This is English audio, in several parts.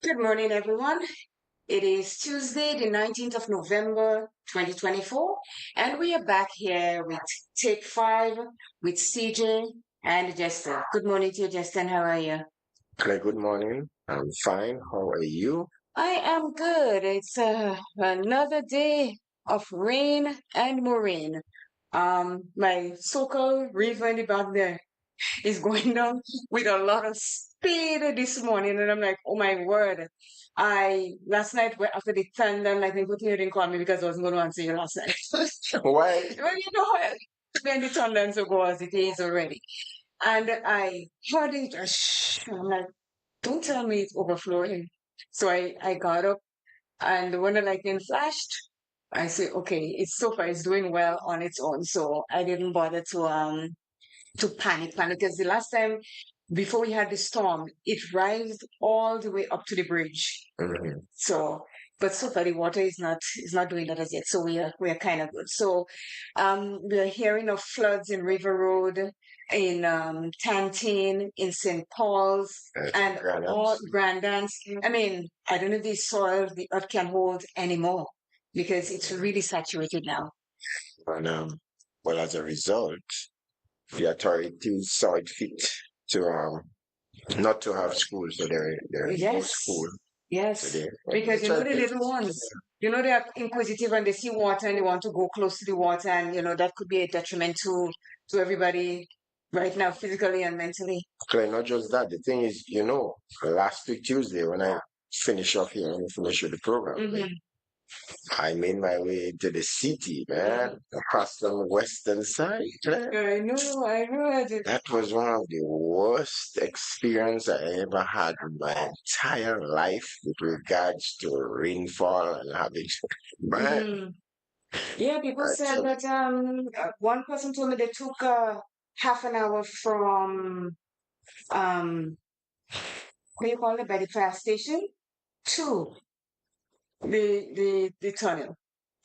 Good morning, everyone. It is Tuesday, the 19th of November, 2024, and we are back here with Take 5 with CJ and Jester. Good morning to you, Jester, and how are you? Clay, good morning. I'm fine. How are you? I am good. It's another day of rain and more rain. My so-called river in the back there is going down with a lot of speed this morning, and I'm like, oh my word. I last night after the thunder and lightning, you didn't call me because I wasn't going to answer you last night. Why? Well, when the thunder and so go as it is already. And I heard it, I'm like, don't tell me it's overflowing. So I got up, and when the lightning flashed, I said, okay, it's so far it's doing well on its own. So I didn't bother to panic because the last time before we had the storm, it rised all the way up to the bridge. Mhm. So, but so far the water is not doing that as yet. So we are kind of good. So, we are hearing of floods in River Road, in Tantine, in St. Paul's, and all Grandans. I mean, I don't know if the soil the earth can hold anymore because it's really saturated now. And well, as a result, the authorities saw it fit to not to have school, so there is no Yes. school Yes, today. because Which I the think, little ones, they are inquisitive and they see water and they want to go close to the water, and that could be a detriment to everybody right now, physically and mentally. Clay, not just that. The thing is, last week Tuesday when I finish off here and finish with the program, Hmm. I made my way to the city, man, across the western side. Man. I know. That was one of the worst experience I ever had in my entire life with regards to rainfall and having, man. Hmm. Yeah, people said Actually, that one person told me they took half an hour from what do you call it, by the fire station to the tunnel.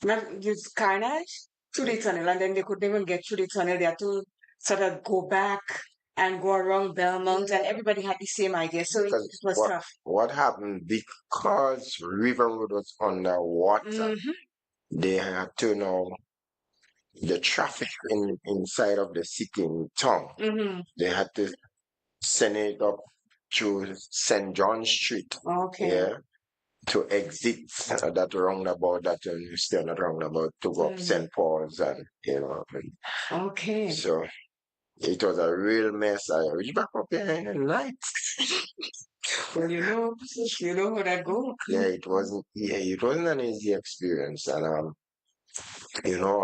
Not use carnage to the tunnel, and then they couldn't even get through the tunnel. They had to sort of go back and go around Belmont, and everybody had the same idea. So it because was tough. what happened because River Road was underwater, Hmm. they had to know the traffic inside of the city in town. Hmm. They had to send it up to St. John Street. Okay. Yeah. To exit that roundabout that you stay on that roundabout to go up Mm. St. Paul's and Okay. so it was a real mess. I reached back up there in the night. Well, you know how that goes. It wasn't an easy experience. And you know,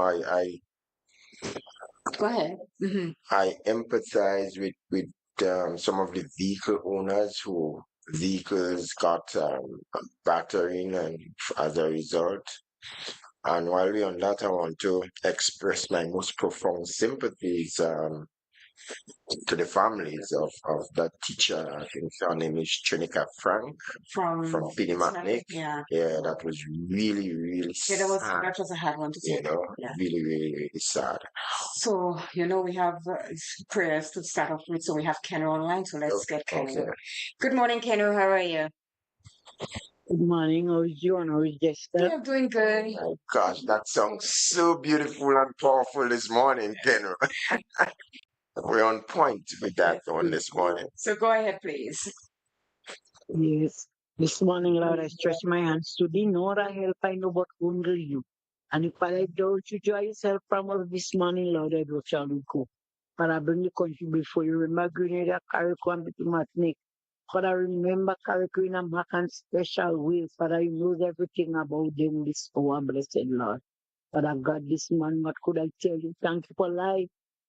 Go ahead. Hmm. I empathize with some of the vehicle owners who vehicles got battering and as a result. And while we're on that, I want to express my most profound sympathies to the families of that teacher. I think her name is Trinica Frank from PD McNick. Yeah. Yeah, that was really, really Yeah, sad. that was a hard one to take. Yeah. Really, really, really sad. So, we have prayers to start off with. So we have Kenner online. So let's get Kenner. Okay. Good morning, Kenner. How are you? Good morning, how is you and how is Jester? Yeah, I'm doing good. My gosh, that sounds so beautiful and powerful this morning, Ken. We're on point with that one this morning. So go ahead, please. Yes. This morning, Lord, I stretch my hands to thee, nor I help I know but only you. And if I don't you draw yourself from us this morning, Lord, I do shall we go. But I bring the country before you. Remember Grenada, Carrico, and Matnik. Father, remember Carrico in a back and special way. Father, you knows everything about them this hour, blessed Lord. Father God, this man, what could I tell you? Thank you for life.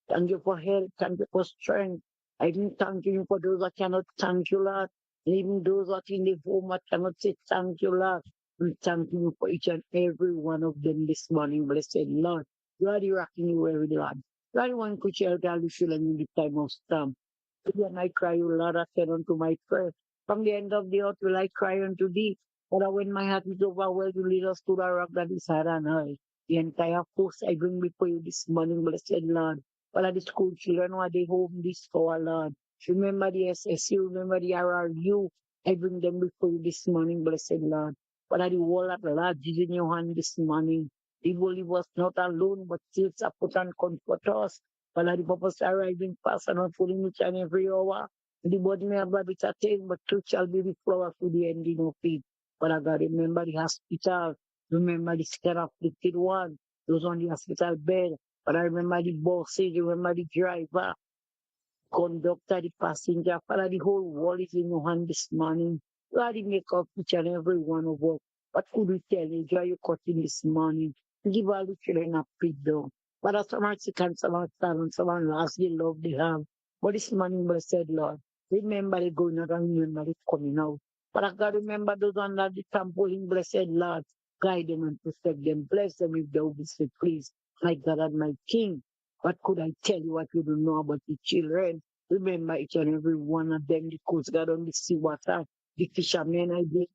Thank you for health. Thank you for strength. I even thank you for those that cannot thank you, Lord. And even those that in the home that cannot say thank you, Lord. We thank you for each and every one of them this morning, blessed Lord. You are the rock in the world, Lord. You are the one who shall tell you in the time of storm. When I cry, you Lord, I said unto my prayer. From the end of the earth will I cry unto thee. Father, when my heart is overwhelmed, you lead us to the rock that is higher than high. The entire force I bring before you this morning, blessed Lord. Father, the school children who are they home this hour, Lord. Remember the SSU, remember the RRU, I bring them before you this morning, blessed Lord. Father, the whole of the Lord is in your hand this morning. He will leave us not alone, but still support and comfort us. Father, the purpose arriving fast and unfolding each and every hour. The body may have a bitter taste, but truth shall be the flower to the ending of it. Father God, remember the hospital. Remember the scared afflicted one. Those on the hospital bed. But I remember the bosses, remember the driver, conductor, the passenger. Father, the whole world is in your hand this morning. Lord, you make up each and every one of us. What could we tell you? Joy you cutting this morning. Give all the children a pick down. Father, some are sick and some are sad and some are lost the love they have. But this morning, blessed Lord, remember the going out and remember the coming out. Father God, remember those under the trampoline, blessed Lord. Guide them and protect them. Bless them if they will be sick, please. My God and my King. What could I tell you what you don't know about the children? Remember each and every one of them, the coast guard on the sea water, the fishermen, I did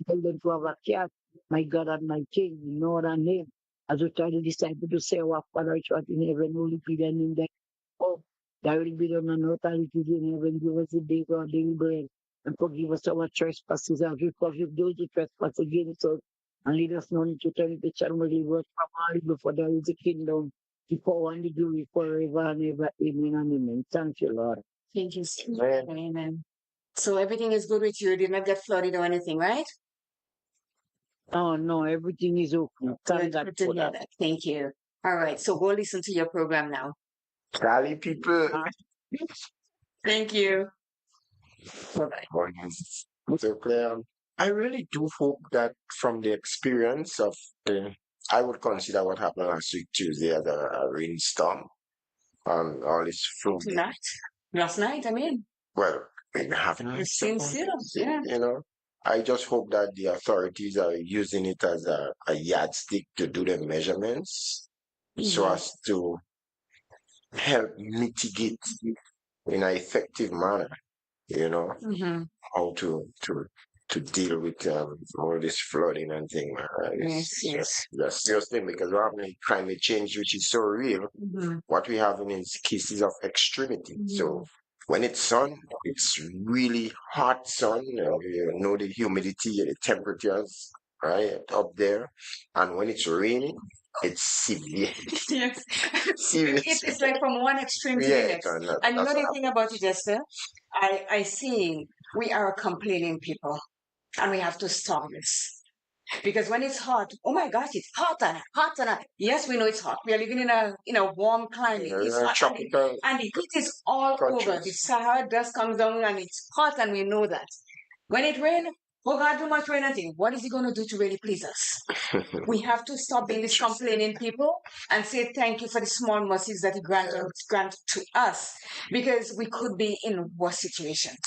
tell them to have a cat. My God and my King, you know their name. As we try to decide to say, our Father, which art in heaven, holy be thy name. Oh, thy will be done on earth as it is in heaven. Give us the day our daily bread. And forgive us our trespasses as we forgive those who trespass against us. And lead us not into temptation, but deliver us from all evil, for there is the kingdom, the power and the glory forever and ever. Amen and amen. Thank you, Lord. Thank you. Amen. Amen. So everything is good with you. You did not get flooded or anything, right? Oh, no, everything is okay. Thank Good. God Good to for hear that. that. Thank you. All right. So go listen to your program now. Cali people. Thank you. Bye-bye. Mornings. So Claire, I really do hope that from the experience of I would consider what happened last week Tuesday as a rainstorm and all this flooding. Tonight? Last night, I mean. Well, we haven't It's rainstorm, sincere. Yeah. you know. I just hope that the authorities are using it as a yardstick to do the measurements so as to help mitigate in an effective manner, you know, Mm-hmm. how to deal with all this flooding and thing. Yes, It's yes. just a serious thing because we're having climate change, which is so real. Mm-hmm. What we have is cases of extremity. So when it's sun, it's really hot sun. You know the humidity and the temperatures, right, up there. And when it's raining, it's severe. Yes. Serious. It's like from one extreme to the Yeah, next. and And you know that's the what thing about it, Jester? I see we are complaining people and we have to stop this. Because when it's hot, oh my gosh, it's hot and hot and yes, we know it's hot. We are living in a warm climate. It's hot tropical and the heat is all over. The countries. Sahara dust comes down and it's hot and we know that. When it rains, oh God, too much rain and thing. What is he going to do to really please us? We have to stop being these complaining people and say thank you for the small mercies that he grant to us because we could be in worse situations.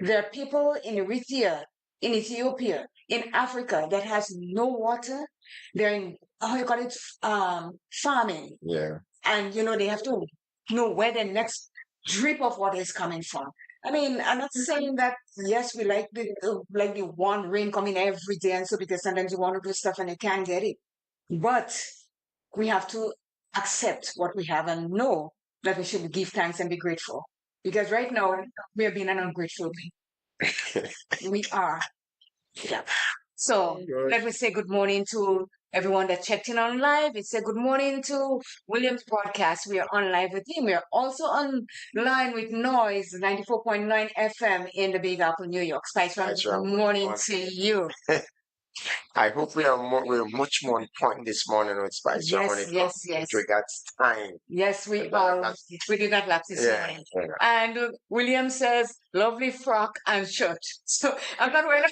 There are people in Eritrea, in Ethiopia, in Africa that has no water. They're in, how you call it, farming. Yeah. And, they have to know where the next drip of water is coming from. I mean, I'm not saying that, yes, we like the one rain coming every day and so because sometimes you want to do stuff and you can't get it. But we have to accept what we have and know that we should give thanks and be grateful. Because right now, we are being an ungrateful people. We are. Yeah. So let me say good morning to everyone that checked in on live. It's a good morning to William's podcast. We are on live with him. We are also online with NOYZ 94.9 FM in the Big Apple, New York. Spice, good morning to you. I hope we're much more on point this morning with Spice. Yes. With regards to time. Yes, we are. We did that lapse this morning. Yeah. And William says, lovely frock and shirt. So I'm not wearing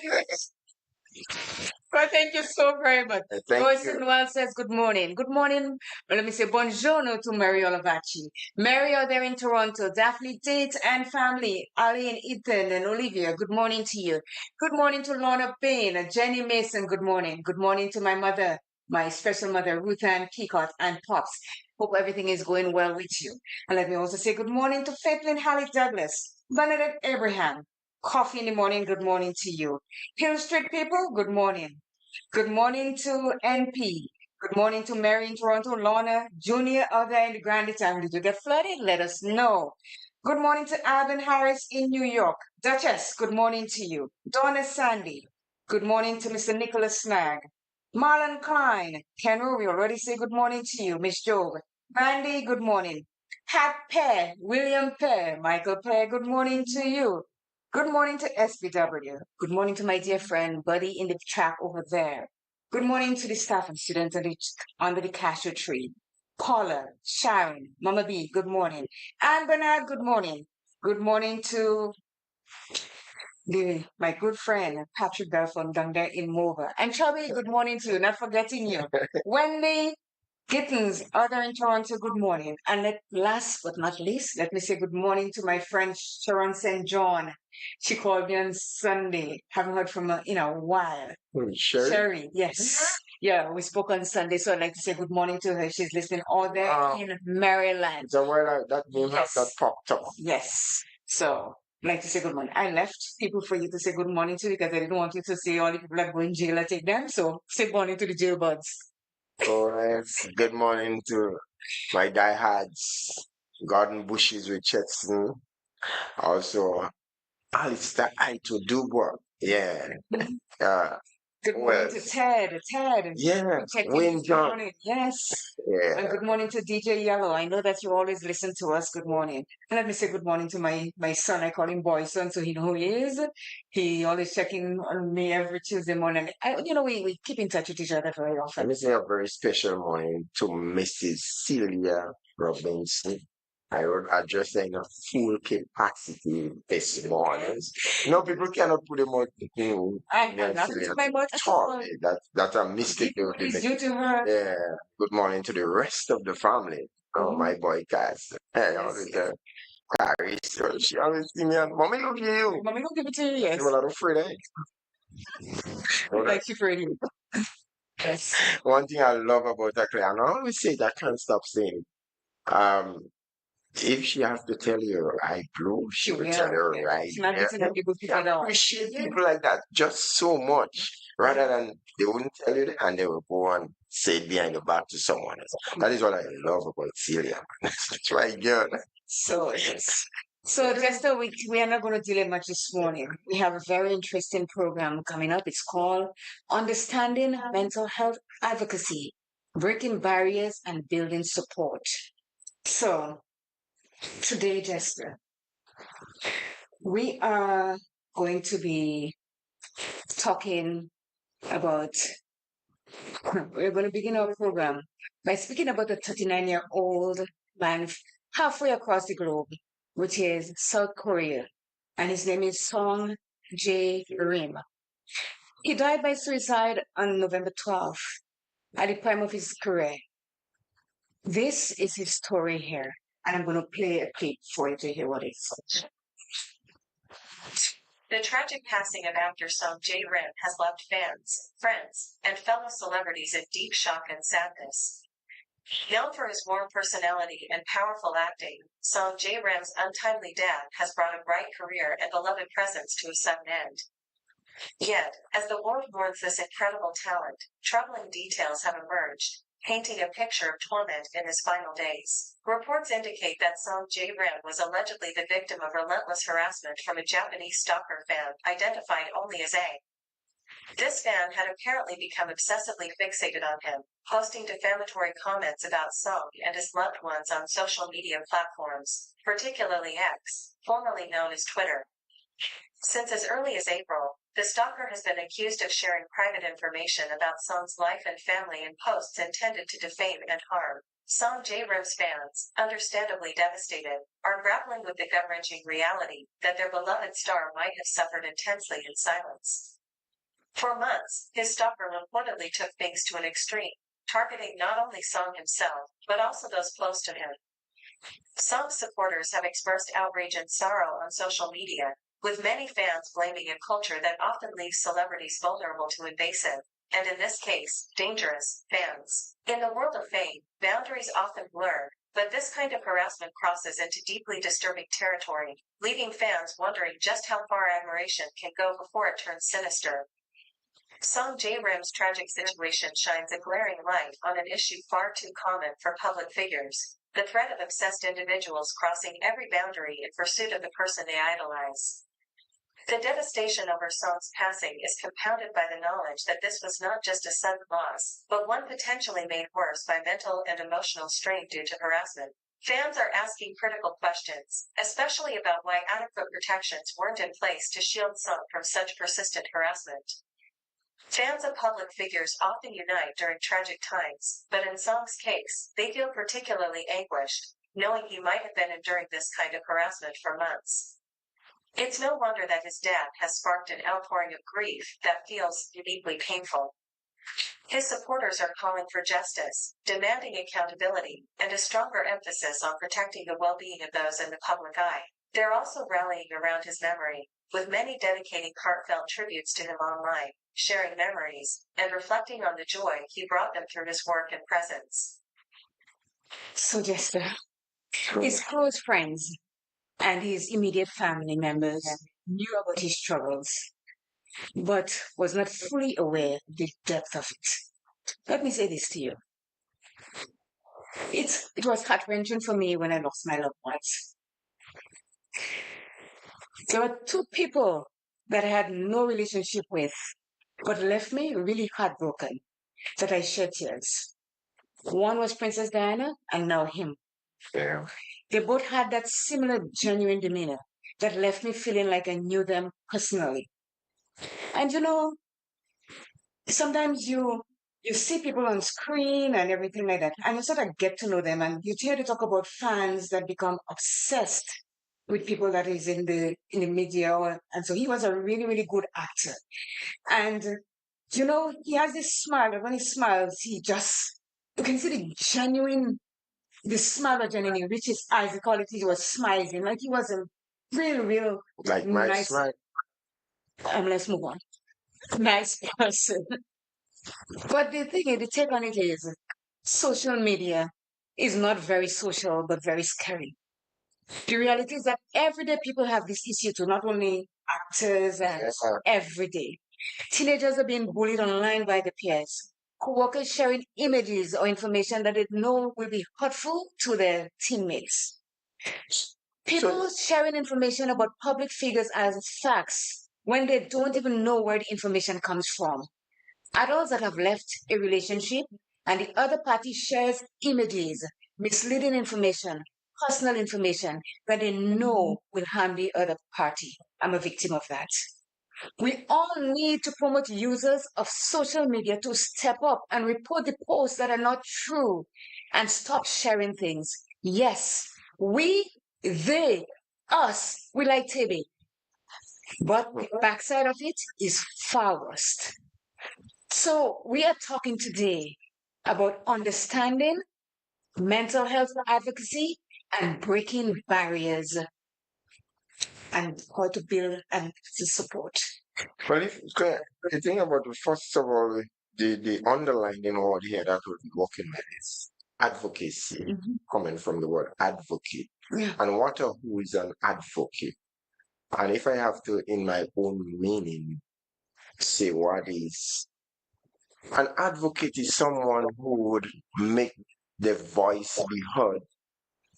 Well, thank you so very much. Joyce Noel says good morning. Good morning. Well, let me say buongiorno to Mary Olavachi. Mary are there in Toronto. Daphne Tate and family. Ali and Ethan and Olivia. Good morning to you. Good morning to Lorna Bain. Jenny Mason. Good morning. Good morning to my mother, my special mother, Ruth Ann Peacock and Pops. Hope everything is going well with you. And let me also say good morning to Faithlin Hallie Douglas, Bernadette Abraham. Coffee in the morning. Good morning to you. Hill Street people. Good morning. Good morning to NP. Good morning to Mary in Toronto, Lorna, Junior, other in the Grand Town. Did you get flooded? Let us know. Good morning to Alvin Harris in New York. Duchess, good morning to you. Donna Sandy, good morning to Mr. Nicholas Snag. Marlon Klein, Kenro, we already say good morning to you. Miss Job. Mandy, good morning. Pat Pear, William Pear, Michael Pear, good morning to you. Good morning to SBW. Good morning to my dear friend Buddy in the track over there. Good morning to the staff and students under the cashew tree. Paula, Sharon, Mama B, good morning. And Bernard, good morning. Good morning to my good friend Patrick Belfon down there in Mova. And Chubby, good morning to you, not forgetting you. Wendy Gittins, other in Toronto, good morning. And last but not least, let me say good morning to my friend Sharon St. John. She called me on Sunday. Haven't heard from her in a while. Sherry? Sherry, yes. Yeah, we spoke on Sunday, so I'd like to say good morning to her. She's listening all there in Maryland. Somewhere that name has Yes. not popped up. Yes. So I'd like to say good morning. I left people for you to say good morning to because I didn't want you to see all the people that go in jail. I take them. So say good morning to the jailbirds. All right. Good morning to my diehards, Garden Bushes with Chetson. Also, Alistair Aito Dubois. Yeah. Good morning to Ted. Ted. Yeah. Check Wayne in this John. morning. Yes. Yeah. And good morning to DJ Yellow. I know that you always listen to us. Good morning. And let me say good morning to my son. I call him boy son, so he know who he is. He always checking on me every Tuesday morning. We keep in touch with each other very often. Let me say a very special morning to Mrs. Celia Robinson. I will address her in a full capacity this morning. No, people cannot put them on I'm not putting my mouth at all. That's a mistake. It's due to her. Yeah. Good morning to the rest of the family. Oh, my boy, Cass. Hey, always Carrie, so she always see me and Mommy, look at you. Mommy, don't give it to you, yes. You're not afraid, eh? Like she afraid of you. Yes. One thing I love about her, and I always say that I can't stop saying, if she has to tell you right blue, she will tell you right. She's not getting people She appreciate people like that just so much, rather than they wouldn't tell you that and they will go and say it behind your back to someone else. That is what I love about Celia. That's right, girl. So yes. So Jester, we are not going to delay much this morning. We have a very interesting program coming up. It's called Understanding Mental Health Advocacy, Breaking Barriers and Building Support. So today, Jester, we are going to be talking about, we're going to begin our program by speaking about a 39-year-old man halfway across the globe, which is South Korea, and his name is Song Jae Rim. He died by suicide on November 12th at the prime of his career. This is his story here, and I'm going to play a clip for you to hear what it's. The tragic passing of actor Song Jae-rim has left fans, friends, and fellow celebrities in deep shock and sadness. Known for his warm personality and powerful acting, Song Jae-rim's untimely death has brought a bright career and beloved presence to a sudden end. Yet, as the world mourns this incredible talent, troubling details have emerged, painting a picture of torment in his final days. Reports indicate that Song Jae-rim was allegedly the victim of relentless harassment from a Japanese stalker fan identified only as A. This fan had apparently become obsessively fixated on him, posting defamatory comments about Song and his loved ones on social media platforms, particularly X, formerly known as Twitter. Since as early as April, the stalker has been accused of sharing private information about Song's life and family in posts intended to defame and harm. Song Jae-rim's fans, understandably devastated, are grappling with the gut-wrenching reality that their beloved star might have suffered intensely in silence. For months, his stalker reportedly took things to an extreme, targeting not only Song himself, but also those close to him. Song's supporters have expressed outrage and sorrow on social media, with many fans blaming a culture that often leaves celebrities vulnerable to invasive, and in this case, dangerous, fans. In the world of fame, boundaries often blur, but this kind of harassment crosses into deeply disturbing territory, leaving fans wondering just how far admiration can go before it turns sinister. Song Jae-rim's tragic situation shines a glaring light on an issue far too common for public figures, the threat of obsessed individuals crossing every boundary in pursuit of the person they idolize. The devastation over Song's passing is compounded by the knowledge that this was not just a sudden loss, but one potentially made worse by mental and emotional strain due to harassment. Fans are asking critical questions, especially about why adequate protections weren't in place to shield Song from such persistent harassment. Fans of public figures often unite during tragic times, but in Song's case, they feel particularly anguished, knowing he might have been enduring this kind of harassment for months. It's no wonder that his death has sparked an outpouring of grief that feels uniquely painful. His supporters are calling for justice, demanding accountability, and a stronger emphasis on protecting the well-being of those in the public eye. They're also rallying around his memory, with many dedicating heartfelt tributes to him online, sharing memories, and reflecting on the joy he brought them through his work and presence. So, Jester, his close friends and his immediate family members knew about his struggles, but was not fully aware of the depth of it. Let me say this to you. It was heart-wrenching for me when I lost my loved ones. There were two people that I had no relationship with, but left me really heartbroken, that I shed tears. One was Princess Diana, and now him. Yeah. They both had that similar genuine demeanor that left me feeling like I knew them personally. And sometimes you see people on screen and everything like that, and you sort of get to know them, and you hear to talk about fans that become obsessed with people that is in the media, and so he was a really, really good actor. And he has this smile, and when he smiles, you can see the smile that genuinely reaches his eyes. The quality he was smiling, like he was a real Like my nice. smile. Let's move on. Nice person. But the take on it is social media is not very social, but very scary. The reality is that everyday people have this issue too, not only actors and everyday. Teenagers are being bullied online by the peers. Co-workers sharing images or information that they know will be hurtful to their teammates. People sharing information about public figures as facts when they don't even know where the information comes from. Adults that have left a relationship and the other party shares images, misleading information, personal information that they know will harm the other party. I'm a victim of that. We all need to promote users of social media to step up and report the posts that are not true and stop sharing things. Yes, we, they, us, we like TV. But the backside of it is far worse. So we are talking today about understanding mental health advocacy and breaking barriers and how to build and to support. Well, if the thing about first of all, the underlining word here that we'll be working with is advocacy, coming from the word advocate. Yeah. And who is an advocate? And if I have to, in my own meaning, say what is an advocate is someone who would make their voice be heard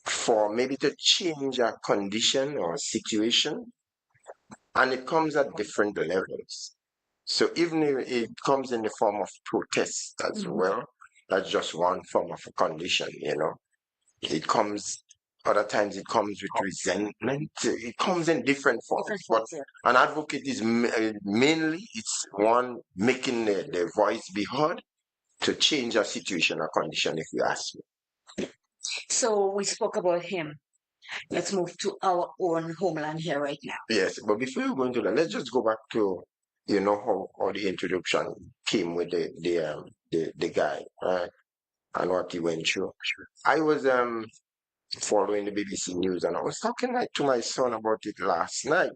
for maybe to change a condition or a situation, and it comes at different levels. So even if it comes in the form of protest as well, that's just one form of a condition, It comes, other times it comes with resentment. It comes in different forms. But an advocate is mainly, it's one making the voice be heard to change a situation or condition, if you ask me. So we spoke about him. Let's move to our own homeland here right now. Yes, but before you go into that, let's just go back to how the introduction came with the guy, right? And what he went through. I was following the BBC News, and I was talking to my son about it last night,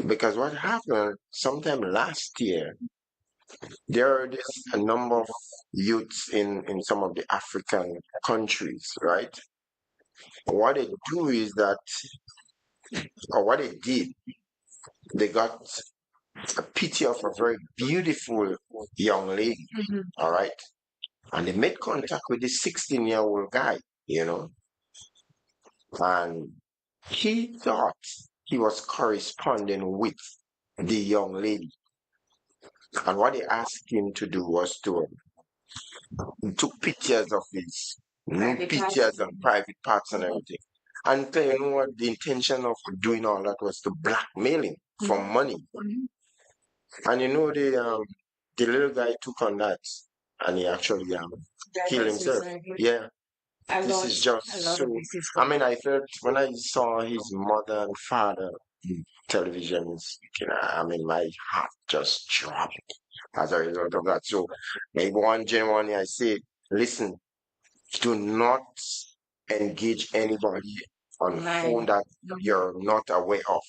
because what happened sometime last year, there are a number of youths in some of the African countries, right? What they do is that, or what they did, they got a picture of a very beautiful young lady, all right? And they made contact with this 16-year-old guy, you know, and he thought he was corresponding with the young lady. And what he asked him to do was to he took pictures of his nude pictures and private parts and everything. And you know what? The intention of doing all that was to blackmail him for money. And you know the little guy took on that, and he actually killed himself. Yeah. This is just so. I mean, I felt when I saw his mother and father in television speaking, I mean, my heart just dropped as a result of that. So, maybe one genuinely, I say, listen, do not engage anybody on phone that you're not aware of.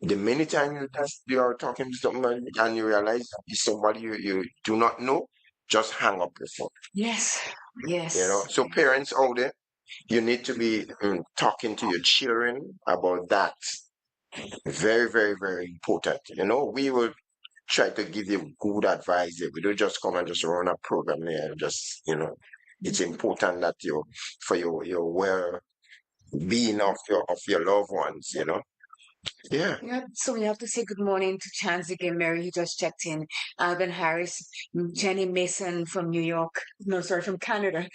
The many times you are talking to somebody and you realize it's somebody you do not know, just hang up your phone. Yes. Yes. You know, so parents out there, you need to be talking to your children about that. Very, very, very important. You know, we will try to give you good advice. We don't just come and just run a program here. Just, you know, it's important that for your well being of your loved ones, you know. Yeah. Yeah, so we have to say good morning to Chance again. Mary, he just checked in. Alvin Harris, Jenny Mason from New York. No, sorry, from Canada.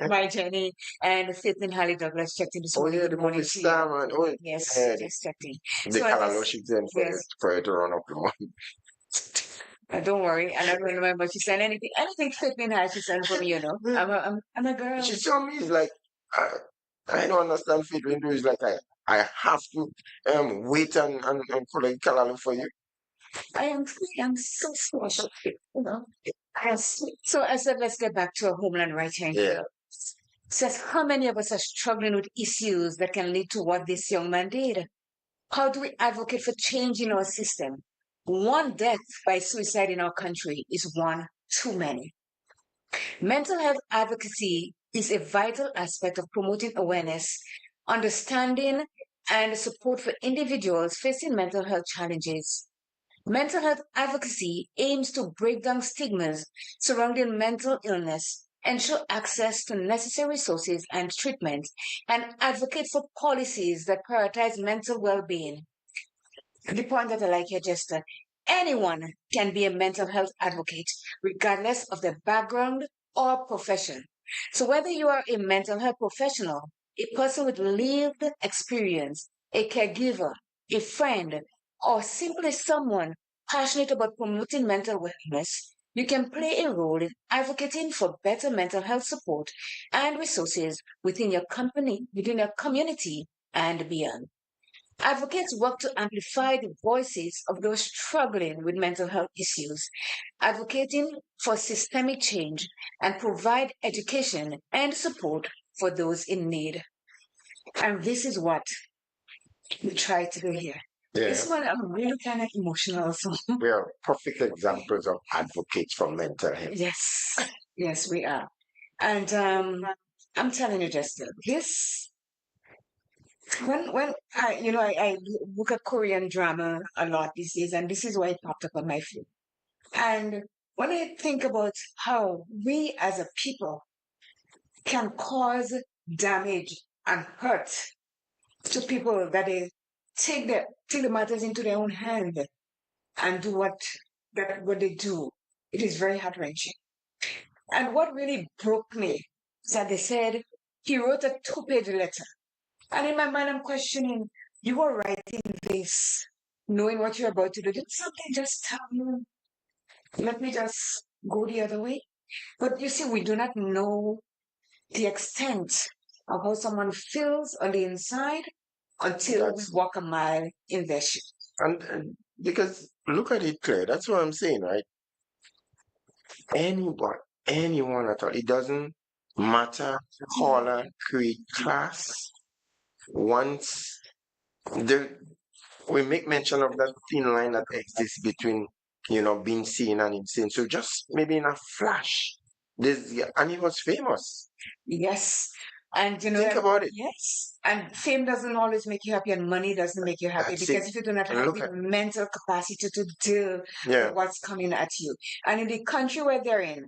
My Jenny. And Faith and Holly Douglas checked in this Oh morning. yeah, Good the morning movie to star, you. man. Oh Yes, yeah, just checked in. the So as I Kalalo s- she's in yes, for you to run up the money. don't worry. I don't remember she said anything Faith and Harris she said from you know. I'm a girl. She told me it's like I don't understand fit window. It's like I have to wait and collect Kalalo for you. I am free. I'm so special. You know. Yes. So I said, let's get back to our homeland right here. Yeah. Says how many of us are struggling with issues that can lead to what this young man did? How do we advocate for change in our system? One death by suicide in our country is one too many. Mental health advocacy is a vital aspect of promoting awareness, understanding, and support for individuals facing mental health challenges. Mental health advocacy aims to break down stigmas surrounding mental illness, ensure access to necessary resources and treatment, and advocate for policies that prioritize mental well being. The point that I like here, Jester, anyone can be a mental health advocate, regardless of their background or profession. So, whether you are a mental health professional, a person with lived experience, a caregiver, a friend, or simply someone passionate about promoting mental wellness, you can play a role in advocating for better mental health support and resources within your company, within your community, and beyond. Advocates work to amplify the voices of those struggling with mental health issues, advocating for systemic change, and provide education and support for those in need. And this is what we try to do here. Yeah. This one, I'm really kind of emotional. So, We are perfect examples of advocates for mental health. yes, yes, we are. And I'm telling you, Jester, this when I look at Korean drama a lot these days, and this is why it popped up on my feed. And when I think about how we as a people can cause damage and hurt to people that they take the matters into their own hand and do what they do, it is very heart wrenching. And what really broke me is that they said he wrote a 2-page letter. And in my mind, I'm questioning, you are writing this, knowing what you're about to do. Did something just tell you, let me just go the other way? But you see, we do not know the extent of how someone feels on the inside until we walk a mile in their shoes. And because look at it, Claire. That's what I'm saying, right? Anyone, anyone at all. It doesn't matter color, creed, class. Once there, we make mention of that thin line that exists between, being seen and insane. So just maybe in a flash, and he was famous. Yes. And Think about it. yes. And fame doesn't always make you happy, and money doesn't make you happy That's because it. if you do not And have look the at mental capacity to deal yeah, with what's coming at you. And in the country where they're in,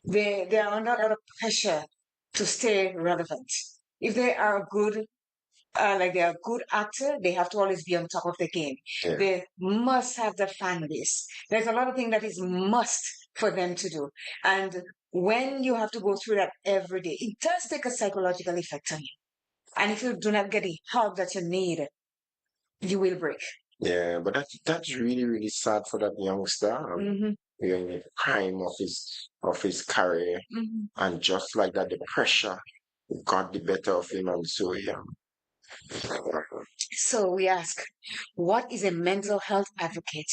they are under a lot of pressure to stay relevant. If they are a good like they're a good actor, they have to always be on top of the game. Yeah. They must have the fan base. There's a lot of things that is must for them to do. And when you have to go through that every day, it does take a psychological effect on you. And if you do not get the help that you need, you will break. Yeah, but that's really, really sad for that youngster. Mm-hmm. You're in the prime of his career, Mm-hmm. and just like that, the pressure got the better of him, and so yeah. So we ask, what is a mental health advocate?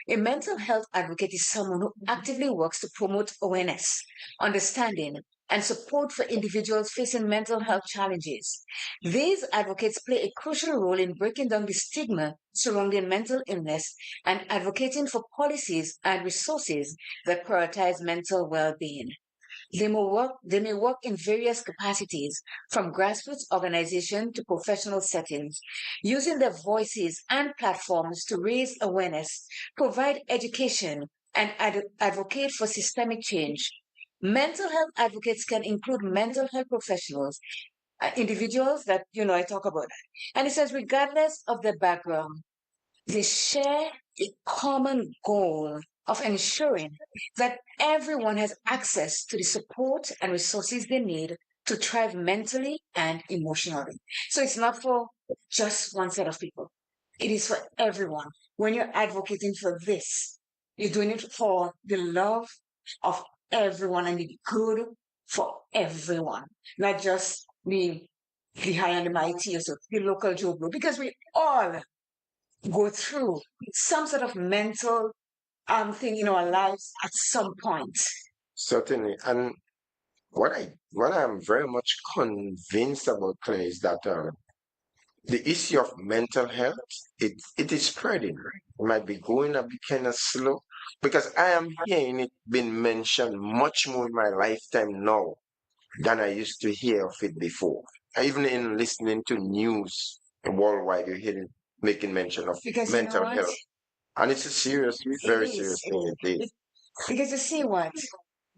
A mental health advocate is someone who actively works to promote awareness, understanding, and support for individuals facing mental health challenges. These advocates play a crucial role in breaking down the stigma surrounding mental illness and advocating for policies and resources that prioritize mental well-being. They may work in various capacities, from grassroots organization to professional settings, using their voices and platforms to raise awareness, provide education, and advocate for systemic change. Mental health advocates can include mental health professionals, individuals that, I talk about that. And it says, regardless of their background, they share a common goal of ensuring that everyone has access to the support and resources they need to thrive mentally and emotionally. So it's not for just one set of people, it is for everyone. When you're advocating for this, you're doing it for the love of everyone and the good for everyone, not just the high and the mighty or so, the local Joe Blow, because we all go through some sort of mental thing in our lives at some point. Certainly. And what I'm very much convinced about, Clay, is that the issue of mental health, it is spreading. It might be going a bit kind of slow, because I am hearing it being mentioned much more in my lifetime now than I used to hear of it before. Even in listening to news worldwide, you hear it making mention of Because you know mental what? health. And it's a serious, It very is. serious thing indeed. Because you see what?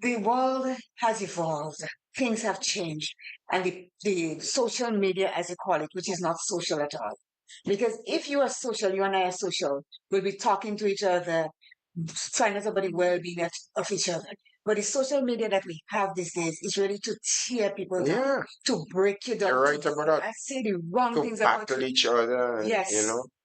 The world has evolved. Things have changed. And the social media, as you call it, which is not social at all. Because if you are social, you and I are social, we'll be talking to each other, trying out about the well-being of each other. But the social media that we have these days is really to tear people down, Yeah, to break you down, you're to right about that. I say the wrong To things about battle you. each other, and, Yes,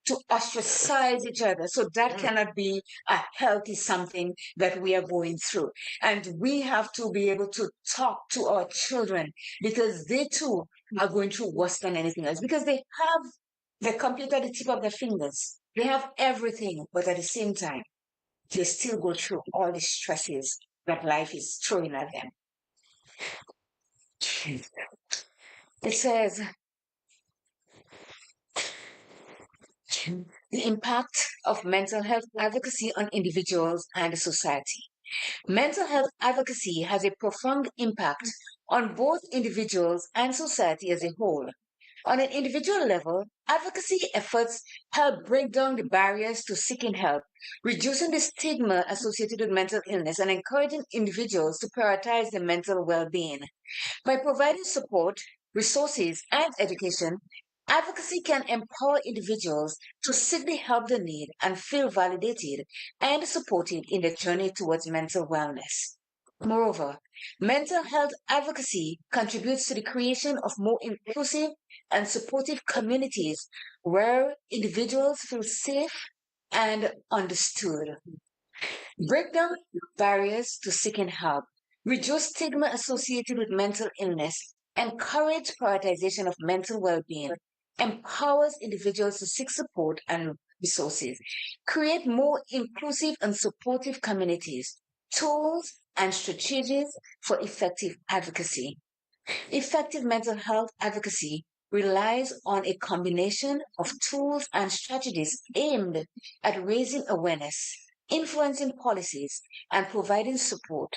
to ostracize each other. So that yeah. cannot be a healthy something that we are going through. And we have to be able to talk to our children because they too are going through worse than anything else because they have the computer at the tip of their fingers. They have everything, but at the same time, they still go through all the stresses that life is throwing at them. It says, the impact of mental health advocacy on individuals and society. Mental health advocacy has a profound impact on both individuals and society as a whole. On an individual level, advocacy efforts help break down the barriers to seeking help, reducing the stigma associated with mental illness, and encouraging individuals to prioritize their mental well being. By providing support, resources, and education, advocacy can empower individuals to seek the help they need and feel validated and supported in their journey towards mental wellness. Moreover, mental health advocacy contributes to the creation of more inclusive and supportive communities where individuals feel safe and understood. Break down barriers to seeking help, reduce stigma associated with mental illness, encourage prioritization of mental well being, empowers individuals to seek support and resources, create more inclusive and supportive communities, tools and strategies for effective advocacy. Effective mental health advocacy relies on a combination of tools and strategies aimed at raising awareness, influencing policies, and providing support.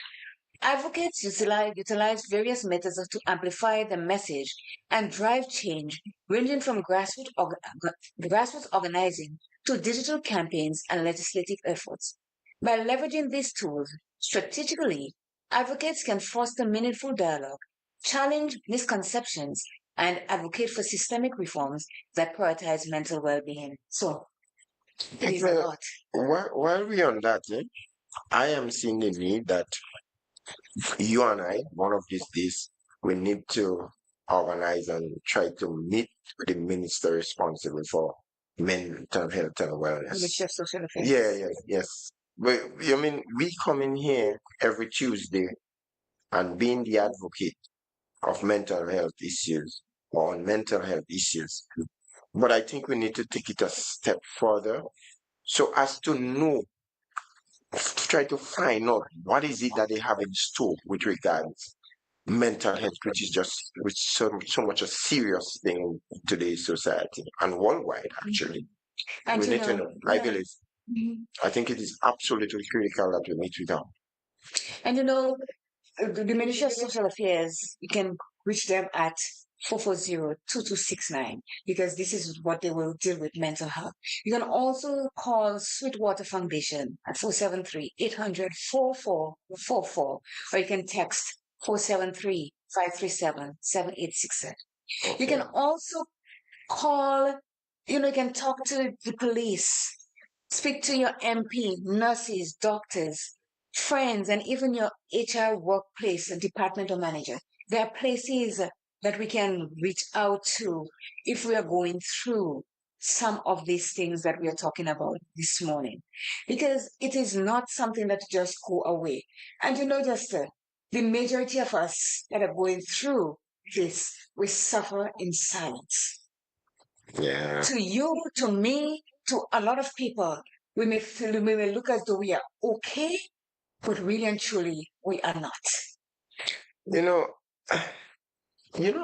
Advocates utilize various methods to amplify the message and drive change, ranging from grassroots organizing to digital campaigns and legislative efforts. By leveraging these tools strategically, advocates can foster meaningful dialogue, challenge misconceptions, and advocate for systemic reforms that prioritize mental well-being. So it is a lot. While we're on that, I am seeing the need that you and I, one of these days, we need to organize and try to meet the minister responsible for mental health and wellness. Ministry of Social Affairs. Yes. But I mean, we come in here every Tuesday and being the advocate of mental health issues or on mental health issues. But I think we need to take it a step further so as to know, to try to find out what is it that they have in store with regards mental health, which is just so much a serious thing in today's society and worldwide actually. And We you need to know, know. I yeah. believe. I think it is absolutely critical that we meet with them. And you know, the Ministry of Social Affairs, you can reach them at 440-2269 because this is what they will deal with mental health. You can also call Sweetwater Foundation at 473-800-4444, or you can text 473-537-7867. You can also call, you can talk to the police, speak to your MP, nurses, doctors, friends, and even your HR workplace and departmental manager. There are places that we can reach out to if we are going through some of these things that we are talking about this morning, because it is not something that just go away. And Jester, the majority of us that are going through this, we suffer in silence. Yeah. To you, to me, to a lot of people, we may look as though we are okay, but really and truly, we are not. You know,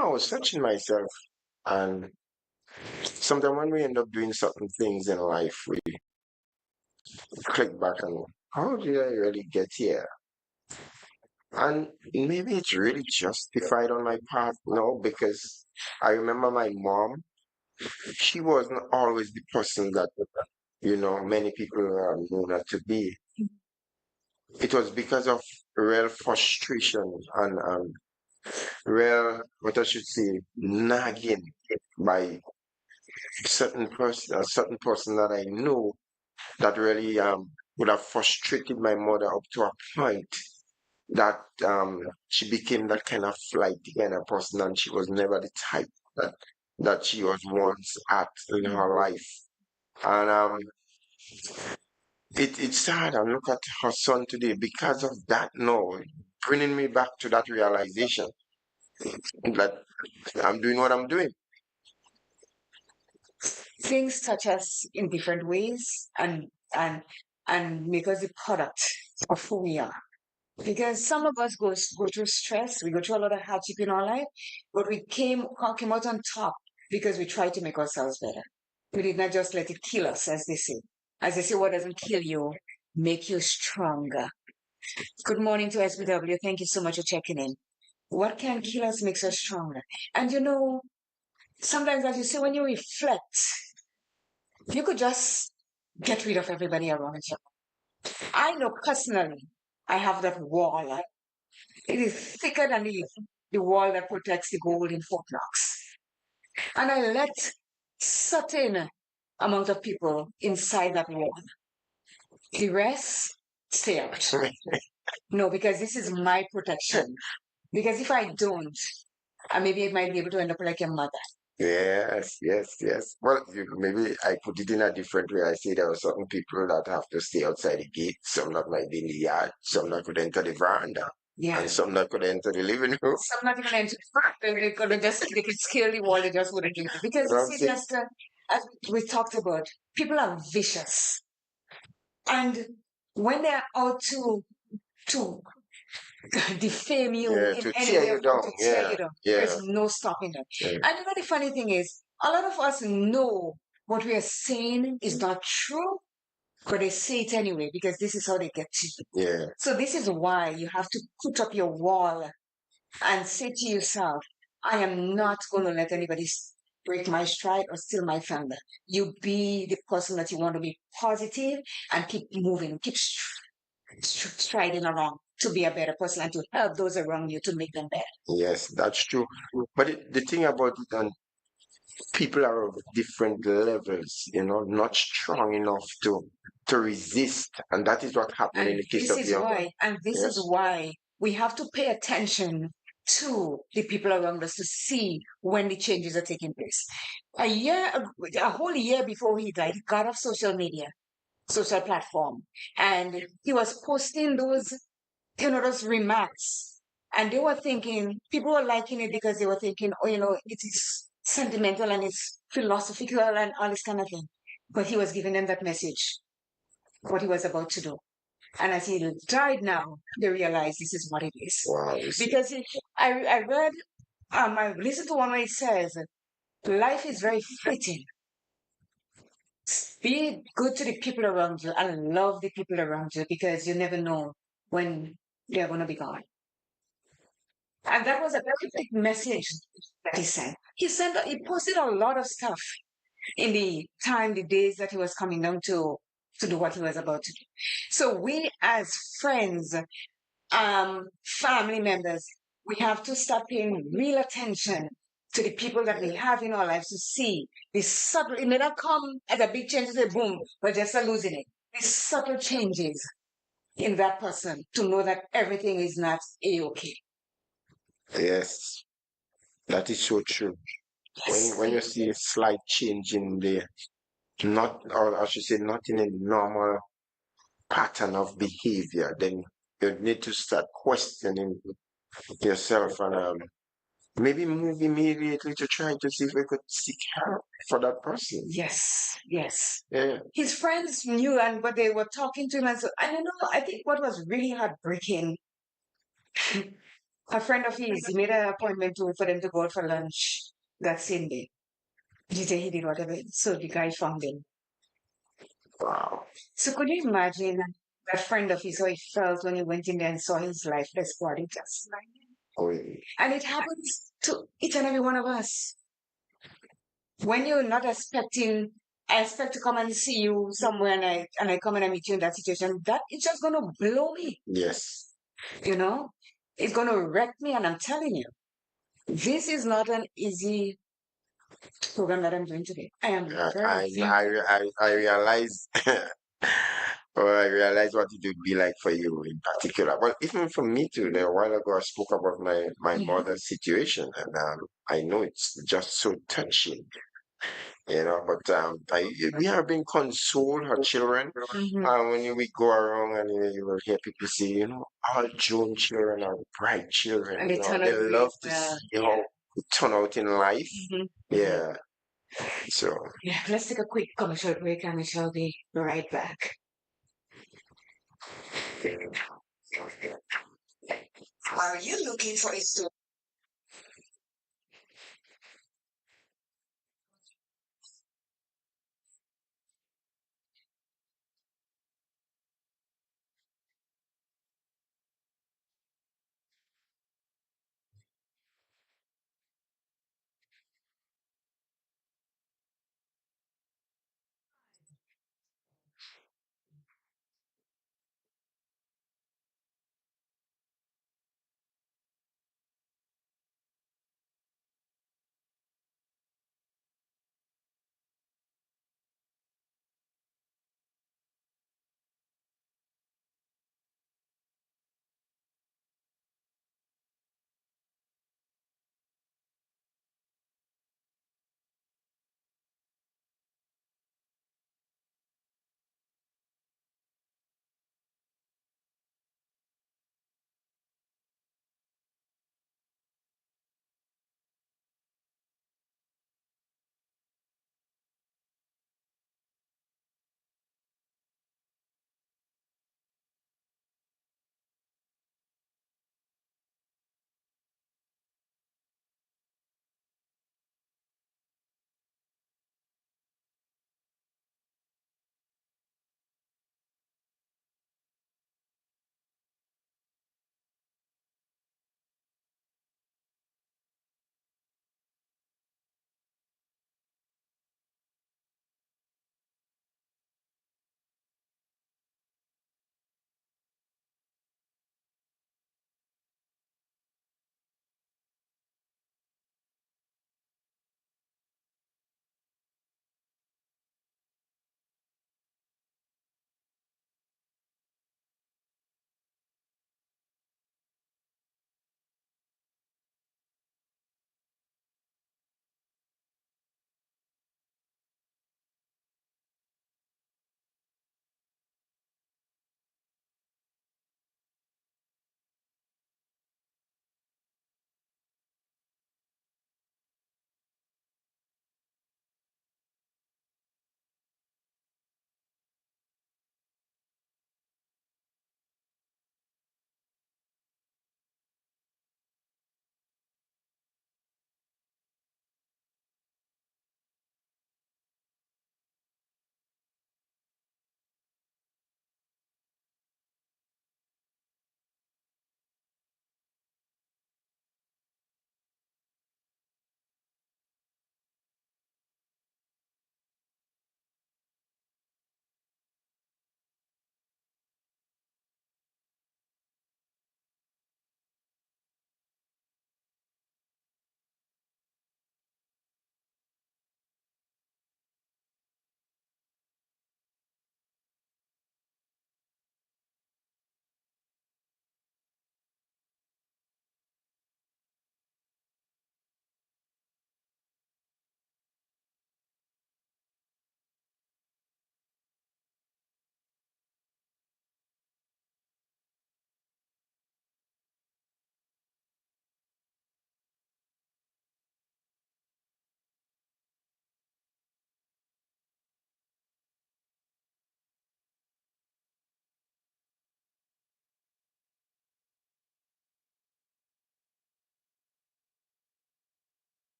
I was searching myself, and sometimes when we end up doing certain things in life, we click back and how did I really get here? And maybe it's really justified on my part, no, because I remember my mom, she wasn't always the person that, many people know her to be. It was because of real frustration and real, what I should say, nagging by a certain person that I knew that really would have frustrated my mother up to a point that she became that kind of flighty kind of person, and she was never the type that she was once at in her life. And it's sad. And look at her son today because of that. No, bringing me back to that realization that I'm doing what I'm doing. Things touch us in different ways and make us the product of who we are. Because some of us go through stress, we go through a lot of hardship in our life, but we came out on top because we tried to make ourselves better. We did not just let it kill us, as they say. As they say, what doesn't kill you, make you stronger. Good morning to SBW. Thank you so much for checking in. What can kill us makes us stronger. And sometimes, as you say, when you reflect, you could just get rid of everybody around you. I know personally, I have that wall. It is thicker than the wall that protects the gold in Fort Knox. And I let certain amount of people inside that wall. The rest stay out. No, because this is my protection. Because if I don't, maybe I might be able to end up like your mother. Yes. Well, maybe I put it in a different way. I say there are certain people that have to stay outside the gate, some that might be in the yard, some that could enter the veranda, and some that could enter the living room. Some not even enter the veranda. They could scale the wall, they just wouldn't do it. Because you see, just as we talked about, people are vicious. And when they're out to defame you in any way, to tear you down, there's no stopping them. And the funny thing is, a lot of us know what we are saying is not true, but they say it anyway because this is how they get to you. So this is why you have to put up your wall and say to yourself, I am not going to let anybody break my stride or steal my thunder. You be the person that you want to be positive and keep moving, keep striding along. to be a better person and to help those around you to make them better. Yes, that's true. But the thing about it, and people are of different levels, not strong enough to resist, and that is what happened in And the case this of is your. why, and this is Yes. why we have to pay attention to the people around us to see when the changes are taking place. A whole year before he died, he got off social media, social platform, and he was posting those remarks. And they were thinking, people were liking it because they were thinking, oh, it is sentimental and it's philosophical and all this kind of thing. But he was giving them that message, what he was about to do. And as he died now, they realize this is what it is. Wow. Because I read, I listened to one where it says, life is very fleeting. Be good to the people around you and love the people around you because you never know when they're going to be gone. And that was a perfect message that he sent. He posted a lot of stuff in the days that he was coming down to do what he was about to do. So we as friends, family members, we have to start paying real attention to the people that we have in our lives to see the subtle, it may not come as a big change, say boom, we're just losing it. These subtle changes in that person to know that everything is not a-okay. Yes, that is so true. When you see a slight change in the not, or I should say, not in a normal pattern of behavior, then you need to start questioning yourself and maybe move immediately to try to see if we could seek help for that person. Yes, yes. Yeah. His friends knew, but they were talking to him, and so I don't know. I think what was really heartbreaking, a friend of his, he made an appointment for them to go out for lunch that same day. He did whatever. So the guy found him. Wow. So could you imagine that friend of his, how he felt when he went in there and saw his lifeless body just lying there? Oh, yeah. And it happens to each and every one of us. When you're not expecting, I expect to come and see you somewhere and I come and I meet you in that situation, that it's just gonna blow me, Yes. you know? It's gonna wreck me, and I'm telling you, this is not an easy program that I'm doing today. I am very, I realize or I realize what it would be like for you in particular. Well, even for me too, a while ago I spoke about my Mhm. mother's situation, and I know it's just so touching, but we have been consoled, her children. Mhm. We go around and you will hear people say, all June children are bright children. And they turn They out great. love to see how we turn out in life. Mhm. Yeah. So Yeah, let's take a quick commercial break and we shall be right back. Are you looking for a store?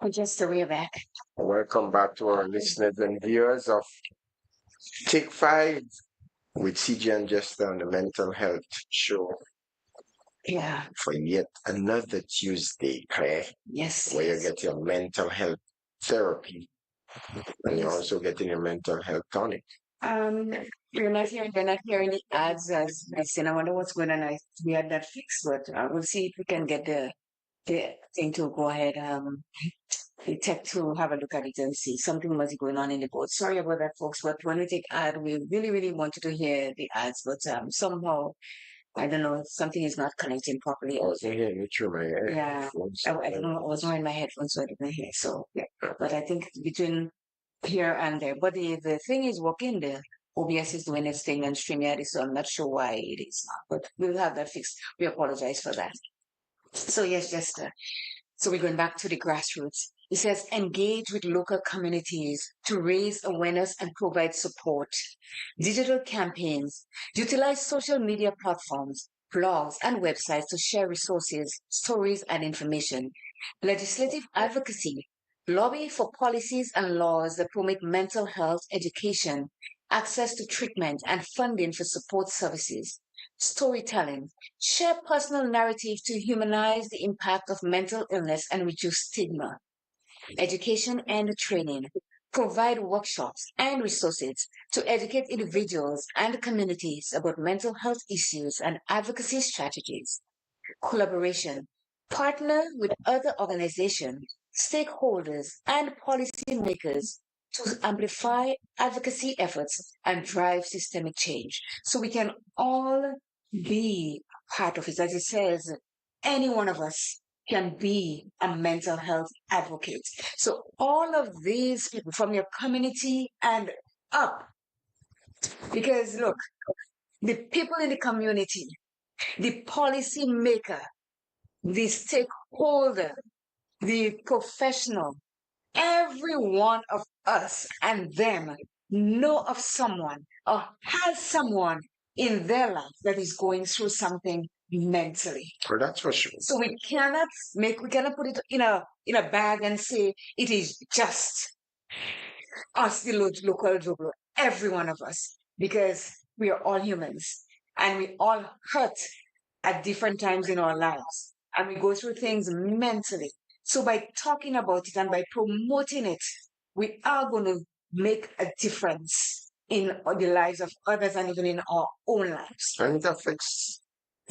Jester, we're back. Welcome back to our listeners and viewers of Take 5 with CG and Jester on the Mental Health Show Yeah. for yet another Tuesday, Claire, Yes. where you get your mental health therapy and you're Yes. also getting your mental health tonic. We're not hearing the ads as listen. I wonder what's going on. We had that fixed, but we'll see if we can get the thing to go ahead. The tech to have a look at it and see something must be going on in the board. Sorry about that, folks. But when we take ad, we really, really wanted to hear the ads, but somehow I don't know, something is not connecting properly. I wasn't hearing it through my headphones. I don't know. I wasn't wearing my headphones, so I didn't hear. So, yeah. But I think between here and there. But the thing is working there. OBS is doing its thing and StreamYard is, so I'm not sure why it is not. But we'll have that fixed. We apologize for that. So yes, Jester. So we're going back to the grassroots. It says engage with local communities to raise awareness and provide support. Digital campaigns. Utilize social media platforms, blogs, and websites to share resources, stories, and information. Legislative advocacy. Lobby for policies and laws that promote mental health education, access to treatment, and funding for support services. Storytelling. Share personal narrative to humanize the impact of mental illness and reduce stigma. Education and training. Provide workshops and resources to educate individuals and communities about mental health issues and advocacy strategies. Collaboration. Partner with other organizations, stakeholders, and policymakers to amplify advocacy efforts and drive systemic change. So we can all be part of it. As it says, any one of us can be a mental health advocate. So all of these people from your community and up, because look, the people in the community, the policy maker, the stakeholder, the professional, every one of us and them know of someone or has someone in their life that is going through something mentally. Well, that's for sure. So we cannot put it in a bag and say it is just us, the local Jogo, every one of us, because we are all humans and we all hurt at different times in our lives and we go through things mentally. So by talking about it and by promoting it, we are going to make a difference in the lives of others and even in our own lives. And it affects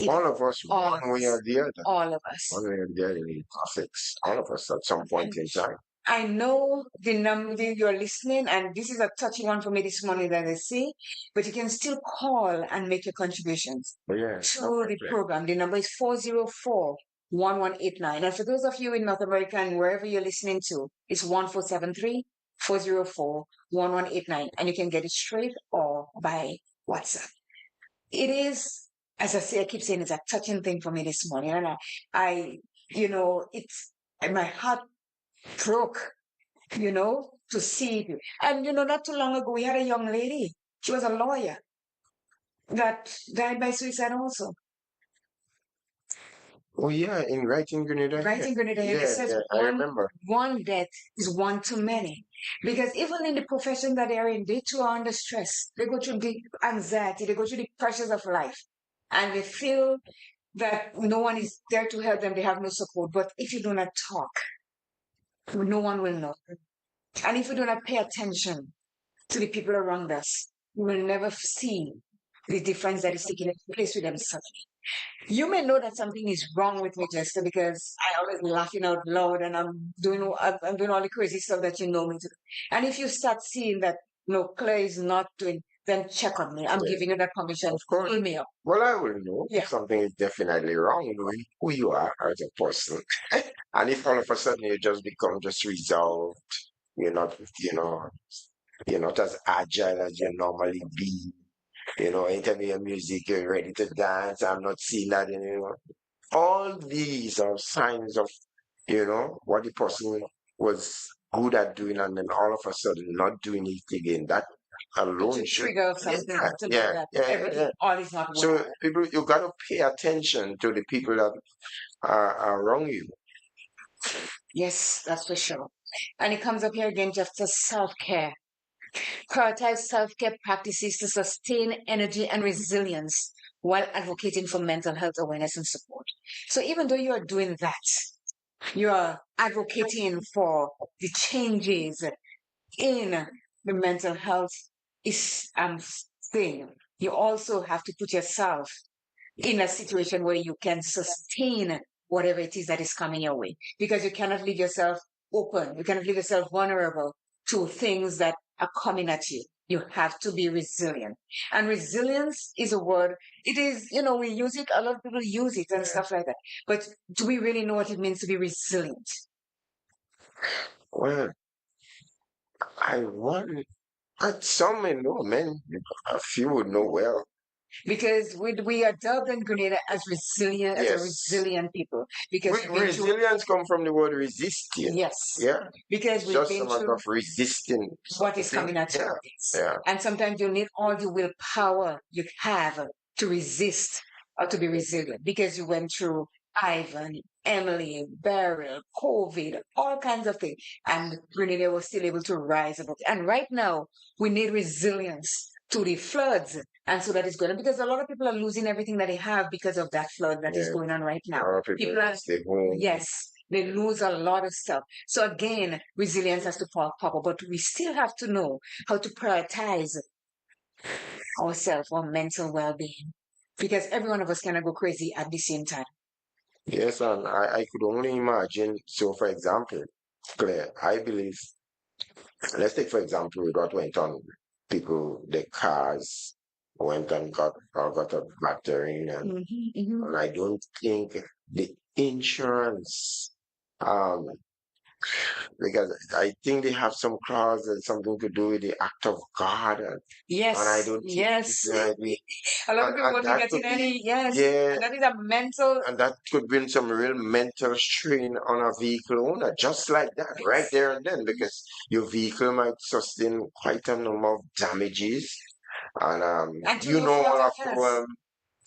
all of us, one way or the other. All of us. One way or the other, it affects all of us at some point in time. I know the number you're listening, and this is a touchy one for me this morning that I see, but you can still call and make your contributions to the program. The number is 404-1189. And for those of you in North America and wherever you're listening to, it's 1473-404-1189. And you can get it straight or by WhatsApp. It is, as I say, I keep saying it's a touching thing for me this morning. And I it's my heart broke, to see it. And, not too long ago, we had a young lady. She was a lawyer that died by suicide also. Oh, yeah, in Writing Grenada. Writing Grenada. It says I remember. One death is one too many. Because even in the profession that they're in, they too are under stress. They go through the anxiety. They go through the pressures of life. And they feel that no one is there to help them. They have no support. But if you do not talk, no one will know. And if we do not pay attention to the people around us, we will never see the difference that is taking place with them suddenly. You may know that something is wrong with me, Jester, because I always laughing out loud and I'm doing all the crazy stuff that you know me to do. And if you start seeing that Claire is not doing, then check on me. I'm giving you that permission. Of course. Pull me up. Well, I will know if something is definitely wrong with who you are as a person. And if all of a sudden you just become just resolved, you're not as agile as you normally be. Anytime you hear music, you're ready to dance. I'm not seeing that anymore. All these are signs of, what the person was good at doing and then all of a sudden not doing it again. That alone should trigger something all is not well. So people, you got to pay attention to the people that are around you. Yes, that's for sure. And it comes up here again just as self-care. Prioritize self-care practices to sustain energy and resilience while advocating for mental health awareness and support. So even though you are doing that, you are advocating for the changes in the mental health is thing. You also have to put yourself in a situation where you can sustain whatever it is that is coming your way, because you cannot leave yourself open. You cannot leave yourself vulnerable to things that are coming at you. You have to be resilient. And resilience is a word. It is, we use it, a lot of people use it and stuff like that. But do we really know what it means to be resilient? Well, I want, some may know, man. A few would know well. Because we are dubbed in Grenada as resilient, as a Yes. resilient people. Because Resilience come from the word resisting. yes, Yeah. because we've Just been a matter through of resisting what is something. coming at you. Yeah. Yes. Yeah. And sometimes you need all the willpower you have to resist or to be resilient, because you went through Ivan, Emily, Beryl, COVID, all kinds of things. And Grenada was still able to rise above. And right now, we need resilience to the floods. And so that is good. Because a lot of people are losing everything that they have because of that flood that is Yeah. going on right A now. lot of people People are, stay home. yes, they lose a lot of stuff. So again, resilience has to pop up, but we still have to know how to prioritize ourselves, our mental well-being, because every one of us cannot go crazy at the same time. Yes, and I could only imagine. So, for example, Claire, I believe, let's take for example what went on. People, the cars went and got a battery, and I don't think the insurance, um, because I think they have some clause and something to do with the act of God, and I Yes, don't think yes. it might be, A lot of and people won't be that getting could be, any, yes. yeah, And that is a mental, and that could bring some real mental strain on a vehicle owner, just like that, right there and then, because your vehicle might sustain quite a number of damages, and and to you no know, fault all of have to hers.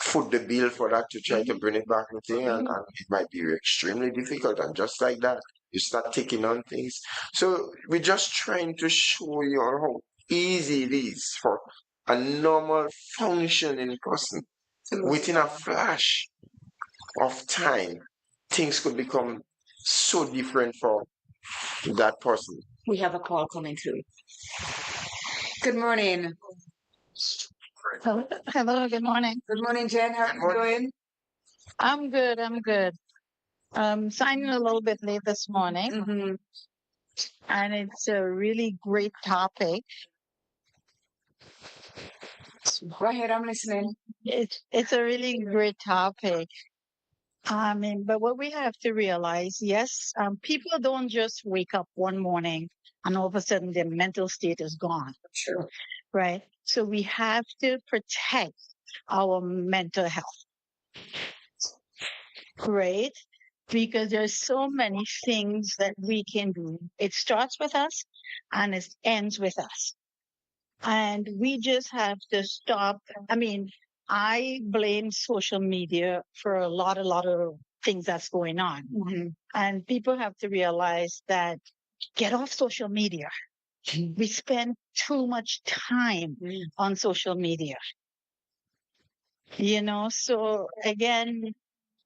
foot the bill for that to try to bring it back and thing, and it might be extremely difficult, and just like that, you start taking on things. So we're just trying to show you how easy it is for a normal functioning person within a flash of time, things could become so different for that person. We have a call coming through. Good morning. Hello, good morning. Good morning, Jen. How are you doing? I'm good. I'm good. Signing a little bit late this morning, and it's a really great topic. Go ahead, I'm listening. It's a really great topic. I mean, but what we have to realize, yes, people don't just wake up one morning and all of a sudden their mental state is gone, Sure. right? So we have to protect our mental health, right? Because there's so many things that we can do. It starts with us and it ends with us. And we just have to stop. I mean, I blame social media for a lot of things that's going on. And people have to realize that get off social media. We spend too much time on social media. So again,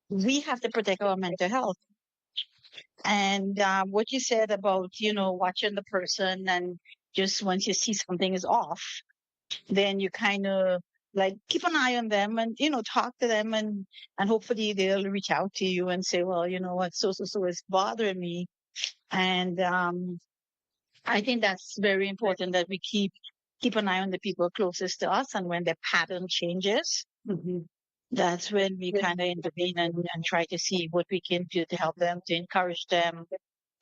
we have to protect our mental health. And what you said about, watching the person and just once you see something is off, then you kind of like keep an eye on them and, talk to them and hopefully they'll reach out to you and say, well, you know what, so is bothering me. And I think that's very important that we keep an eye on the people closest to us. And when their pattern changes, that's when we kind of intervene and try to see what we can do to help them, to encourage them,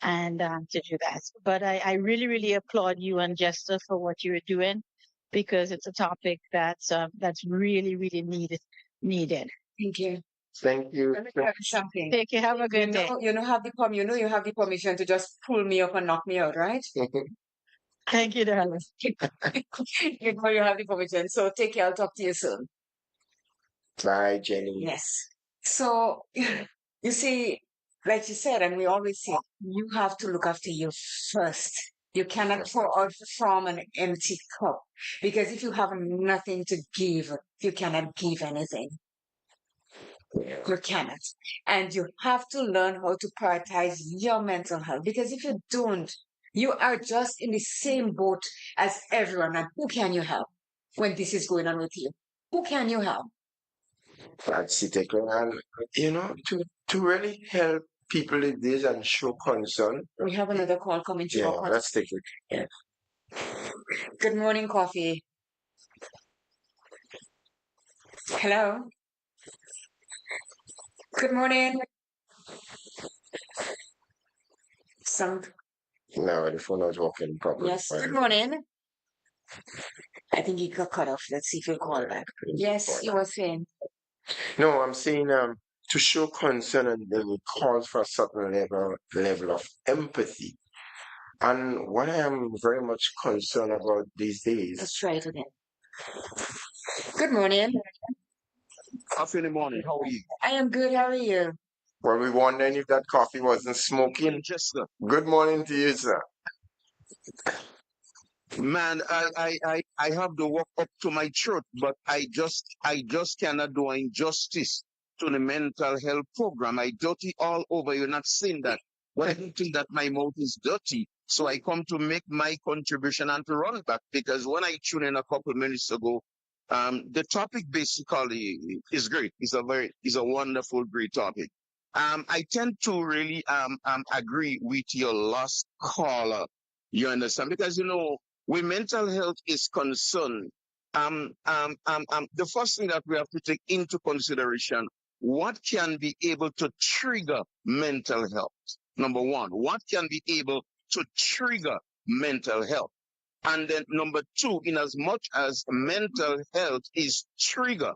and to do that. But I really, really applaud you and Jester for what you're doing, because it's a topic that's really, really needed. Thank you. Thank you. Let me tell you something. Take care. Have a good day. You have the permission to just pull me up and knock me out, right? Thank you, darling. You have the permission. So take care. I'll talk to you soon. Bye, Jenny. Yes. So you see, like you said, and we always say, you have to look after you first. You cannot pour out from an empty cup because if you have nothing to give, you cannot give anything. You cannot. And you have to learn how to prioritize your mental health because if you don't, you are just in the same boat as everyone. And who can you help when this is going on with you? Who can you help? That's it, and to really help people with this and show concern. We have another call coming to Yeah, our let's take it. Yeah. Good morning, Coffee. Hello. Good morning. Some No, the phone was working properly. Yes. Good morning. I think he got cut off. Let's see if he'll call back. Yes, you were saying. No, I'm saying to show concern and then it calls for a certain level of empathy. And what I am very much concerned about these days. Let's try it again. Good morning. Coffee in the morning. How are you? I am good. How are you? Well, we wondering if that coffee wasn't smoking. Jester. Good morning to you, sir. Man, I have to walk up to my throat, but I just cannot do injustice to the mental health program. I dirty all over. You're not seeing that. But I don't think that my mouth is dirty. So I come to make my contribution and to run back because when I tuned in a couple of minutes ago, the topic basically is great. It's a wonderful, great topic. I tend to really agree with your last caller. You understand? Because when mental health is concerned, the first thing that we have to take into consideration, what can be able to trigger mental health? Number one, what can be able to trigger mental health? And then number two, in as much as mental health is trigger,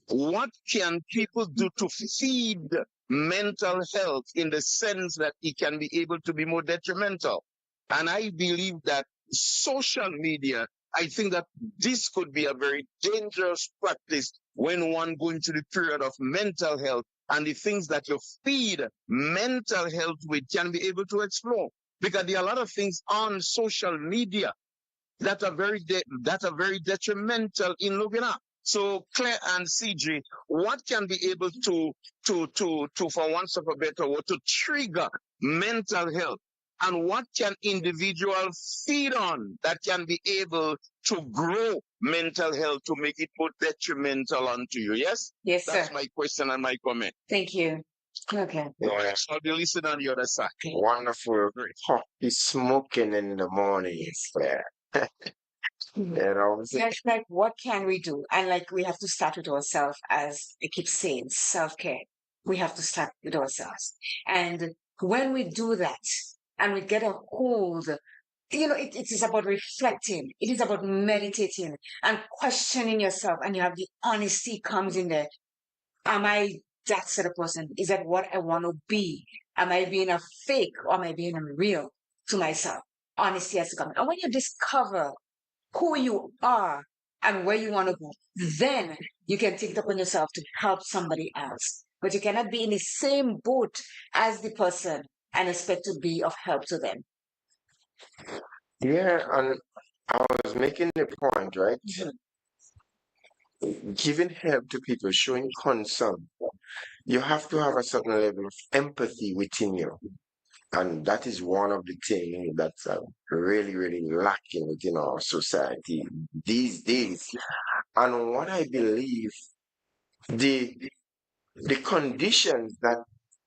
what can people do to feed mental health in the sense that it can be able to be more detrimental? And I believe that social media, I think that this could be a very dangerous practice when one going through the period of mental health and the things that you feed mental health with can be able to explore. Because there are a lot of things on social media that are very detrimental in looking at. So Claire and CG, what can be able to for want of a better word, to trigger mental health? And what can individuals feed on that can be able to grow mental health to make it more detrimental onto you? Yes? Yes, That's sir. my question and my comment. Thank you. Okay. Yeah, So I'll be listening on the other side. wonderful coffee smoking in the morning. Yeah. Like, what can we do? And like, we have to start with ourselves, as I keep saying, self-care. We have to start with ourselves. And when we do that and we get a hold, it is about reflecting. It is about meditating and questioning yourself. And you have the honesty comes in there. Am I that sort of person? Is that what I want to be? Am I being a fake or am I being real to myself? Honesty has to come. And when you discover who you are and where you want to go, then you can take it upon yourself to help somebody else. But you cannot be in the same boat as the person and expect to be of help to them. Yeah, and I was making the point, right? Giving help to people, showing concern, you have to have a certain level of empathy within you. And that is one of the things that's really, really lacking within our society these days. And what I believe, the the conditions that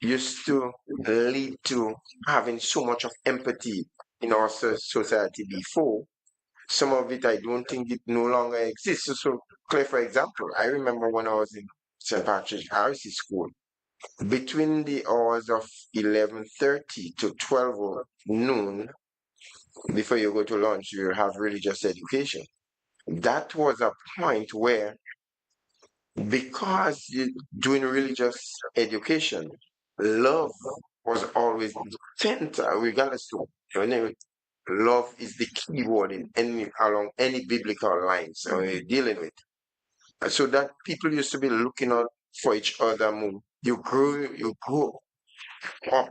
used to lead to having so much of empathy in our society before, some of it I don't think it no longer exists. So, Claire, for example, I remember when I was in St. Patrick Harris School, between the hours of 11:30 to 12 noon, before you go to lunch, you have religious education. That was a point where, because you're doing religious education, love was always the center, regardless of love is the key word in along any biblical lines you're dealing with. So that people used to be looking out for each other more. You grow, Oh,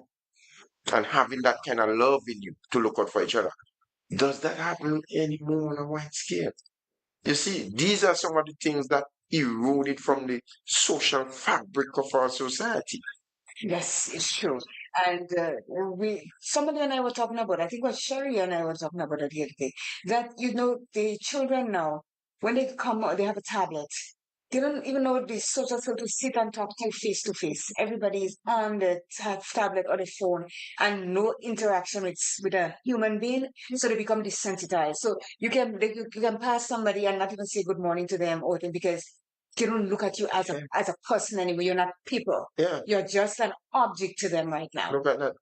and having that kind of love in you to look out for each other. Does that happen anymore on a wide scale? You see, these are some of the things that eroded from the social fabric of our society. Yes, it's true. And somebody and I were talking about, I think it was Sherry and I were talking about it the other day, that, the children now, when they come out, they have a tablet. They don't even know the social skill to sit and talk to face. Everybody is on the tablet or the phone and no interaction with a human being. So they become desensitized. So you can pass somebody and not even say good morning to them or anything because they don't look at you as a person anymore. You're not people. Yeah, You're just an object to them right now. look at that.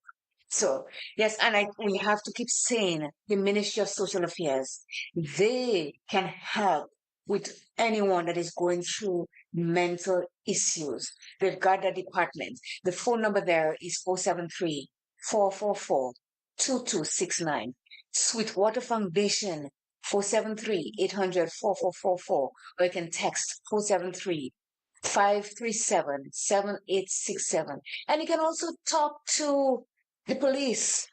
So yes, and we have to keep saying the Ministry of Social Affairs, they can help with anyone that is going through mental issues. They've got the department. The phone number there is 473-444-2269. Sweetwater Foundation 473-800-4444, or you can text 473-537-7867. And you can also talk to the police,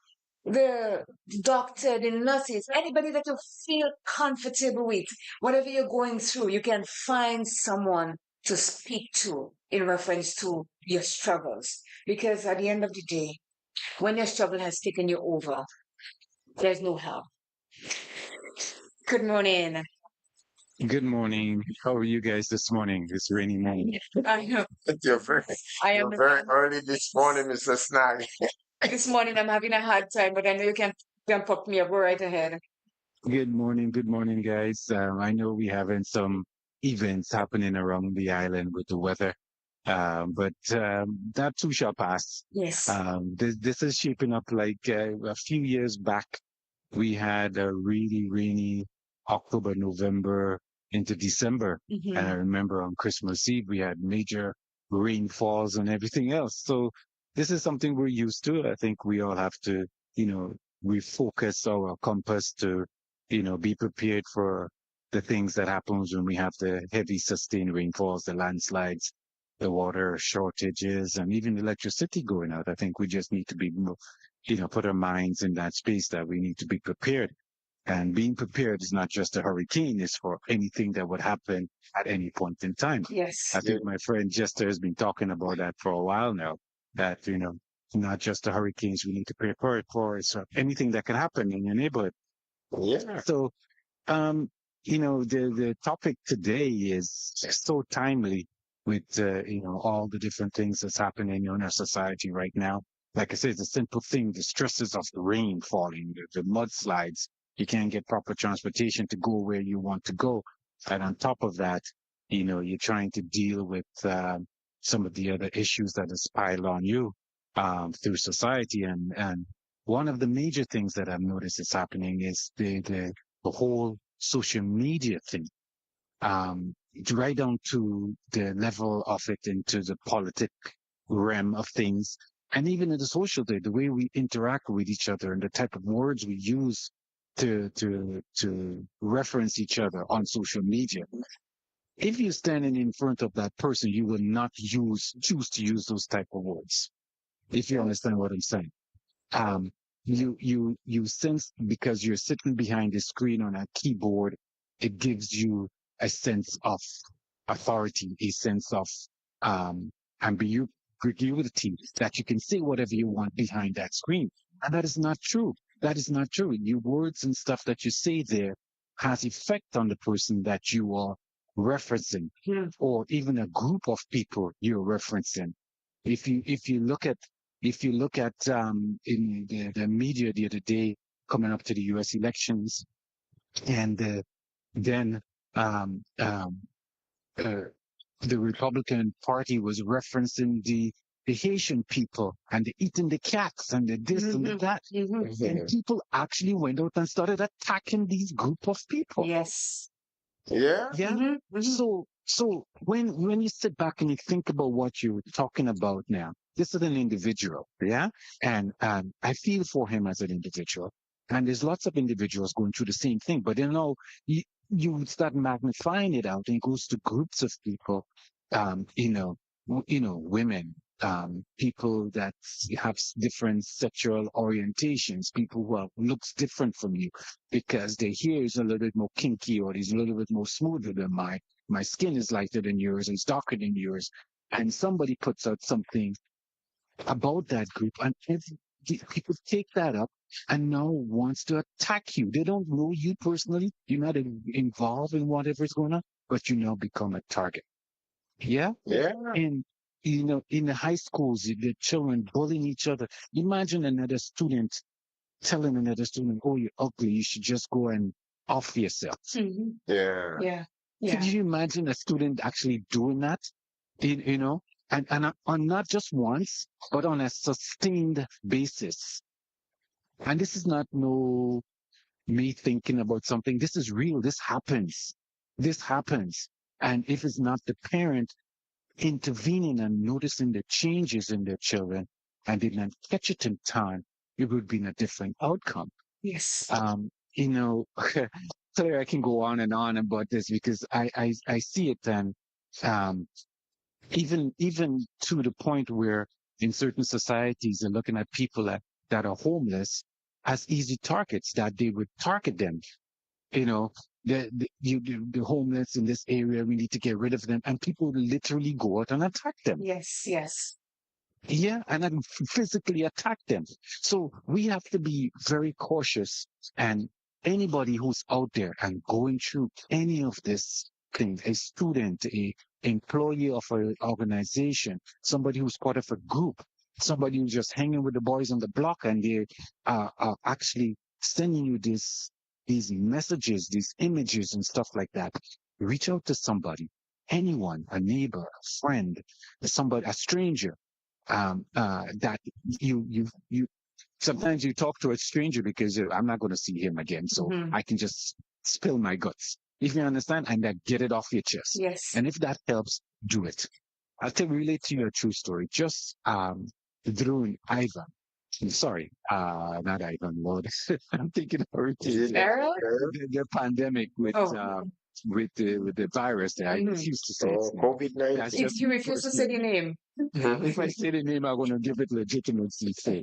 the doctor, the nurses, anybody that you feel comfortable with. Whatever you're going through, you can find someone to speak to in reference to your struggles. Because at the end of the day, when your struggle has taken you over, there's no help. Good morning. Good morning. How are you guys this morning? This rainy morning. I know. You're very, I you're am. very early this morning, Mr. Snag. This morning I'm having a hard time, but I know you can pop me up right ahead. Good morning. Good morning, guys. I know we having some events happening around the island with the weather, but that too shall pass. Yes. This is shaping up like a few years back. We had a really rainy October, November into December. And I remember on Christmas Eve, we had major rainfalls and everything else. So this is something we're used to. I think we all have to, refocus our compass to, be prepared for the things that happens when we have the heavy sustained rainfalls, the landslides, the water shortages, and even electricity going out. I think we just need to be, put our minds in that space that we need to be prepared. And being prepared is not just a hurricane, it's for anything that would happen at any point in time. Yes. I think my friend Jester has been talking about that for a while now, that, not just the hurricanes we need to prepare for, it's anything that can happen in your neighborhood. Yeah. So, the topic today is so timely with, all the different things that's happening in our society right now. Like I said, it's a simple thing, the stresses of the rain falling, the mudslides. You can't get proper transportation to go where you want to go. And on top of that, you're trying to deal with some of the other issues that is piled on you through society. And one of the major things that I've noticed is happening is the whole social media thing, right down to the level of it into the politic realm of things. And even in the social day, the way we interact with each other and the type of words we use to reference each other on social media. If you're standing in front of that person, you will not choose to use those type of words. If you understand what I'm saying. Um, you sense, because you're sitting behind the screen on a keyboard, it gives you a sense of authority, a sense of um ambiguity, that you can say whatever you want behind that screen. And that is not true. That is not true. Your words and stuff that you say there has effect on the person that you are referencing, or even a group of people you're referencing. If you look at in the media the other day, coming up to the U.S. elections, and then um, um, uh, the Republican Party was referencing the Haitian people and the eating the cats and the this and the that, and people actually went out and started attacking these group of people. Yes. Yeah. Yeah. So when you sit back and you think about what you're talking about now, this is an individual, yeah, and I feel for him as an individual, and there's lots of individuals going through the same thing, but you start magnifying it out, and it goes to groups of people, women, people that have different sexual orientations, people who are, looks different from you, because their hair is a little bit more kinky or is a little bit more smoother than mine. My skin is lighter than yours, it's darker than yours. And somebody puts out something about that group, and people take that up and now wants to attack you. They don't know you personally. You're not involved in whatever's going on, but you now become a target. Yeah. Yeah. And in the high schools, the children bullying each other. Imagine another student telling another student, "Oh, you're ugly. You should just go and off yourself." Mm-hmm. Yeah. Yeah. Could Yeah. you imagine a student actually doing that? You know, and on not just once, but on a sustained basis. And this is not no me thinking about something. This is real. This happens. This happens. And if it's not the parent intervening and noticing the changes in their children and did not catch it in time, it would be a different outcome. Yes. You know, Claire, I can go on about this because I see it, and um, even to the point where in certain societies they're looking at people that are homeless as easy targets, that they would target them. You know, the homeless in this area, we need to get rid of them, and people literally go out and attack them. Yes. Yes. Yeah, and then physically attack them. So we have to be very cautious. And anybody who's out there and going through any of this thing, a student, a employee of an organization, somebody who's part of a group, somebody who's just hanging with the boys on the block, and they are actually sending you these messages, these images and stuff like that. Reach out to somebody, anyone, a neighbor, a friend, somebody, a stranger, that you sometimes you talk to a stranger because I'm not going to see him again, so Mhm. I can just spill my guts, if you understand, and that get it off your chest. Yes. And if that helps, do it. Relate to you a true story. Just during Ivan, sorry, not Ivan, Lord, I'm thinking of Is it hurricanes. Errol? The pandemic Oh. with the virus there. I Mhm. refuse to say its Oh, name. That's COVID-19? just You refuse to say the name. if I say the name, I'm going to give it legitimacy. Say,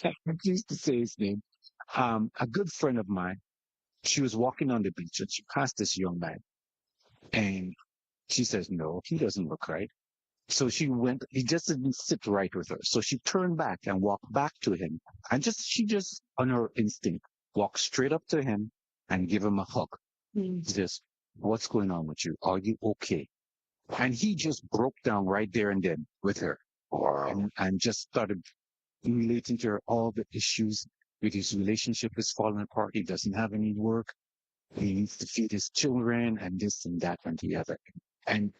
I refuse to say his name. A good friend of mine, she was walking on the beach and she passed this young man, and she says, "No, he doesn't look right." So she went. He just didn't sit right with her. So she turned back and walked back to him, and she just on her instinct walked straight up to him and give him a hug. Mm. She says, "What's going on with you? Are you okay?" And he just broke down right there and then with her, Wow. and just started relating to her all the issues with his relationship is falling apart. He doesn't have any work. He needs to feed his children and this and that and the other. And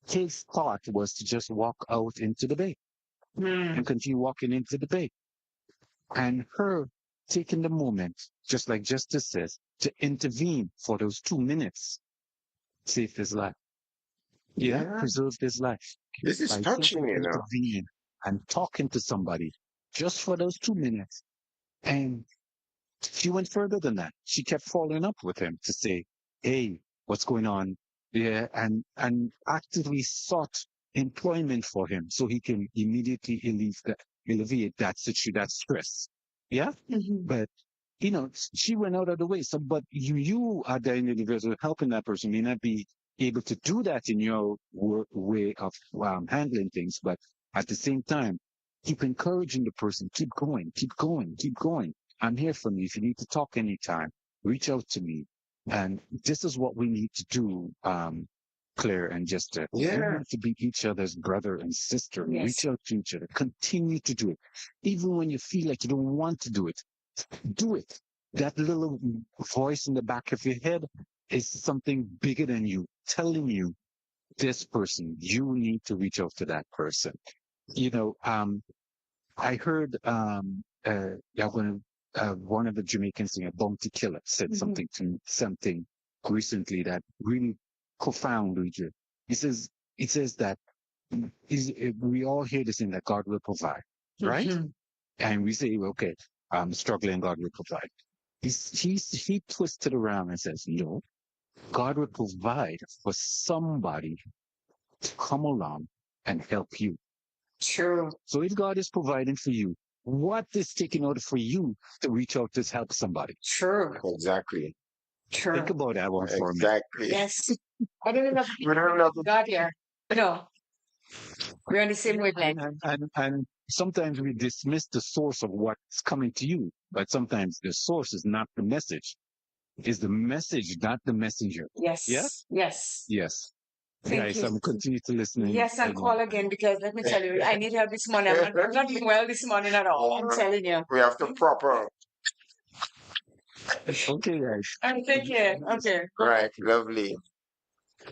his thought was to just walk out into the bay Mm. and continue walking into the bay. And her taking the moment, just like Justice says, to intervene for those 2 minutes, save his life. Yeah, Yeah. preserved his life This is by touching, simply you know. intervening and talking to somebody just for those 2 minutes. And she went further than that. She kept following up with him to say, "Hey, what's going on?" Yeah, and actively sought employment for him so he can immediately alleviate that stress. Yeah, Mhm. but she went out of the way. So, but you are the individual helping that person may not be able to do that in your way of handling things, but at the same time, keep encouraging the person, keep going, keep going, keep going. I'm here for you. If you need to talk anytime, reach out to me. And this is what we need to do, Claire and Jester. We Yeah. need to be each other's brother and sister. Yes. Reach out to each other. Continue to do it. Even when you feel like you don't want to do it, do it. That little voice in the back of your head is something bigger than you, telling you this person, you need to reach out to that person. I heard yeah, when one of the Jamaican singer, Bounty Killer, said Mhm. something recently that really profound, Richard. He says that we all hear this thing that God will provide, right? Mhm. And we say, okay, I'm struggling, God will provide. He twisted around and says, no, God will provide for somebody to come along and help you. True. So if God is providing for you, what is taking out for you to reach out to help somebody? True. Exactly. True. Think about that one for a minute. Exactly. Yes. I don't even We don't have to God here. No. We're on the same And, wavelength. and sometimes we dismiss the source of what's coming to you, but sometimes the source is not the message. Is the message, not the messenger. Yes. Yeah? Yes. Yes. Thank Guys, you. I'm continue to listen. Yes, and call again because let me tell you, I need help this morning. I'm not doing well this morning at all. I'm telling you. We have to proper. Okay, guys. And take care. Okay. Right, lovely.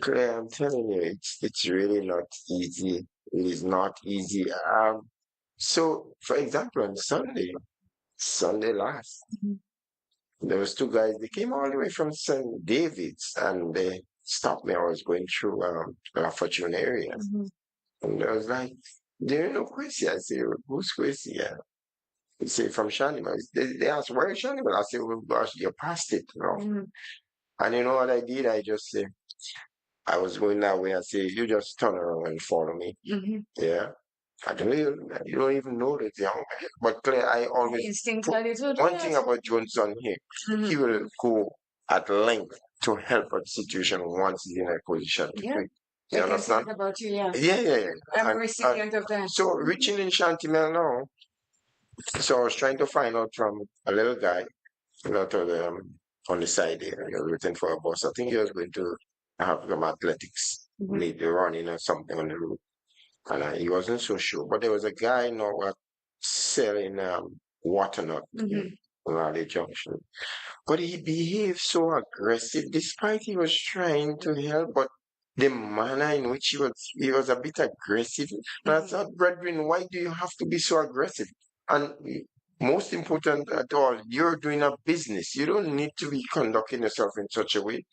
Claire, I'm telling you, it's really not easy. It is not easy. So for example, on Sunday last, Mhm. there was two guys. They came all the way from St. David's, and they stopped me. I was going through La Fortune area, Mhm. and I was like, "Do you know Quincy?" I say, "Who's Quincy?" Yeah. They say from Shanimal. They asked, "Where is Shanimal?" I say, "Well, gosh, you passed it, you know." Mhm. And you know what I did? I just say, I was going that way. I say, "You just turn around and follow me." Mhm. Yeah. I don't even, you don't even know the young man. But Claire, I always Instinct put tell you to do one thing that. about Johnson here, he Mhm. will go at length to help a situation once he's in a position to Yeah. do it. I You can say understand? that about you, yeah. Yeah. I'm a And recipient of that. so reaching in Chantimel now, so I was trying to find out from a little guy, not on the side there, he was waiting for a bus. I think he was going to have some athletics, Mhm. maybe running or something on the road. And he wasn't so sure. But there was a guy now selling water nut Mhm. in Raleigh Junction. But he behaved so aggressive despite he was trying to help, but the manner in which he was a bit aggressive. And I Mhm. thought, brethren, why do you have to be so aggressive? And most important at all, you're doing a business. You don't need to be conducting yourself in such a way.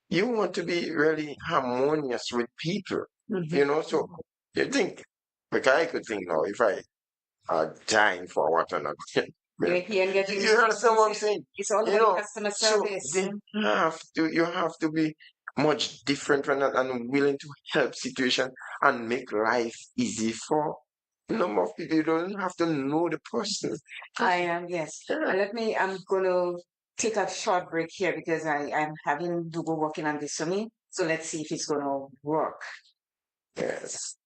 You want to be really harmonious with people, Mhm. so you think, like I could think now, if I are dying for water, not You're here and getting you understand what I'm saying? it's all You about know, customer so service. then you have to be much different from that and willing to help situation and make life easy for a number of people. You don't have to know the person. I am, yes. Yeah. I'm gonna take a short break here because I'm having Dugo working on this for me. So let's see if it's gonna work. Yes.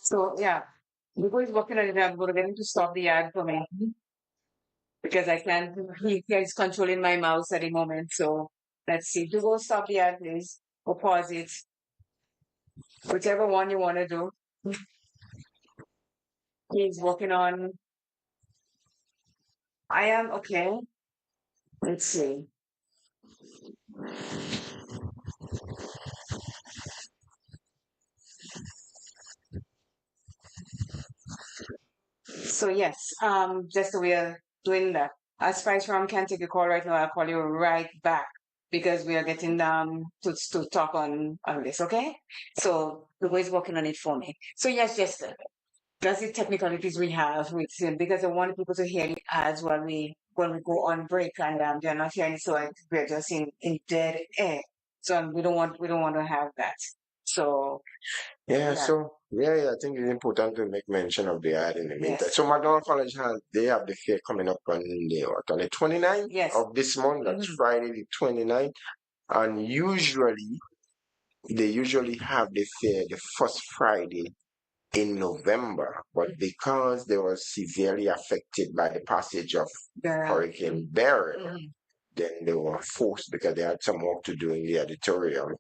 So yeah, Dugo is working on it. I'm gonna get him to stop the ad for me because I can't. He's controlling my mouse at the moment. So let's see. Dugo, stop the ad, please, or pause it, whichever one you want to do. He's working on. I am okay. Let's see. So yes, just we are doing that. As Spice Ram can't take a call right now, I'll call you right back because we are getting to talk on this, okay? So the way is working on it for me. So yes, Jester, that's the technicalities we have with him because I want people to hear the ads while we when we go on break and they're not here, so we're just in dead air. So we don't want to have that. So Yeah, yeah. so yeah, I think it's important to make mention of the ad in the meantime. Yes. So McDonald College they have the fair coming up on the 29th Yes. of this month. That's Mhm. Friday the 29th. And they usually have the fair the first Friday in November, but because they were severely affected by the passage of Hurricane Beryl, Mhm. then they were forced because they had some work to do in the auditorium,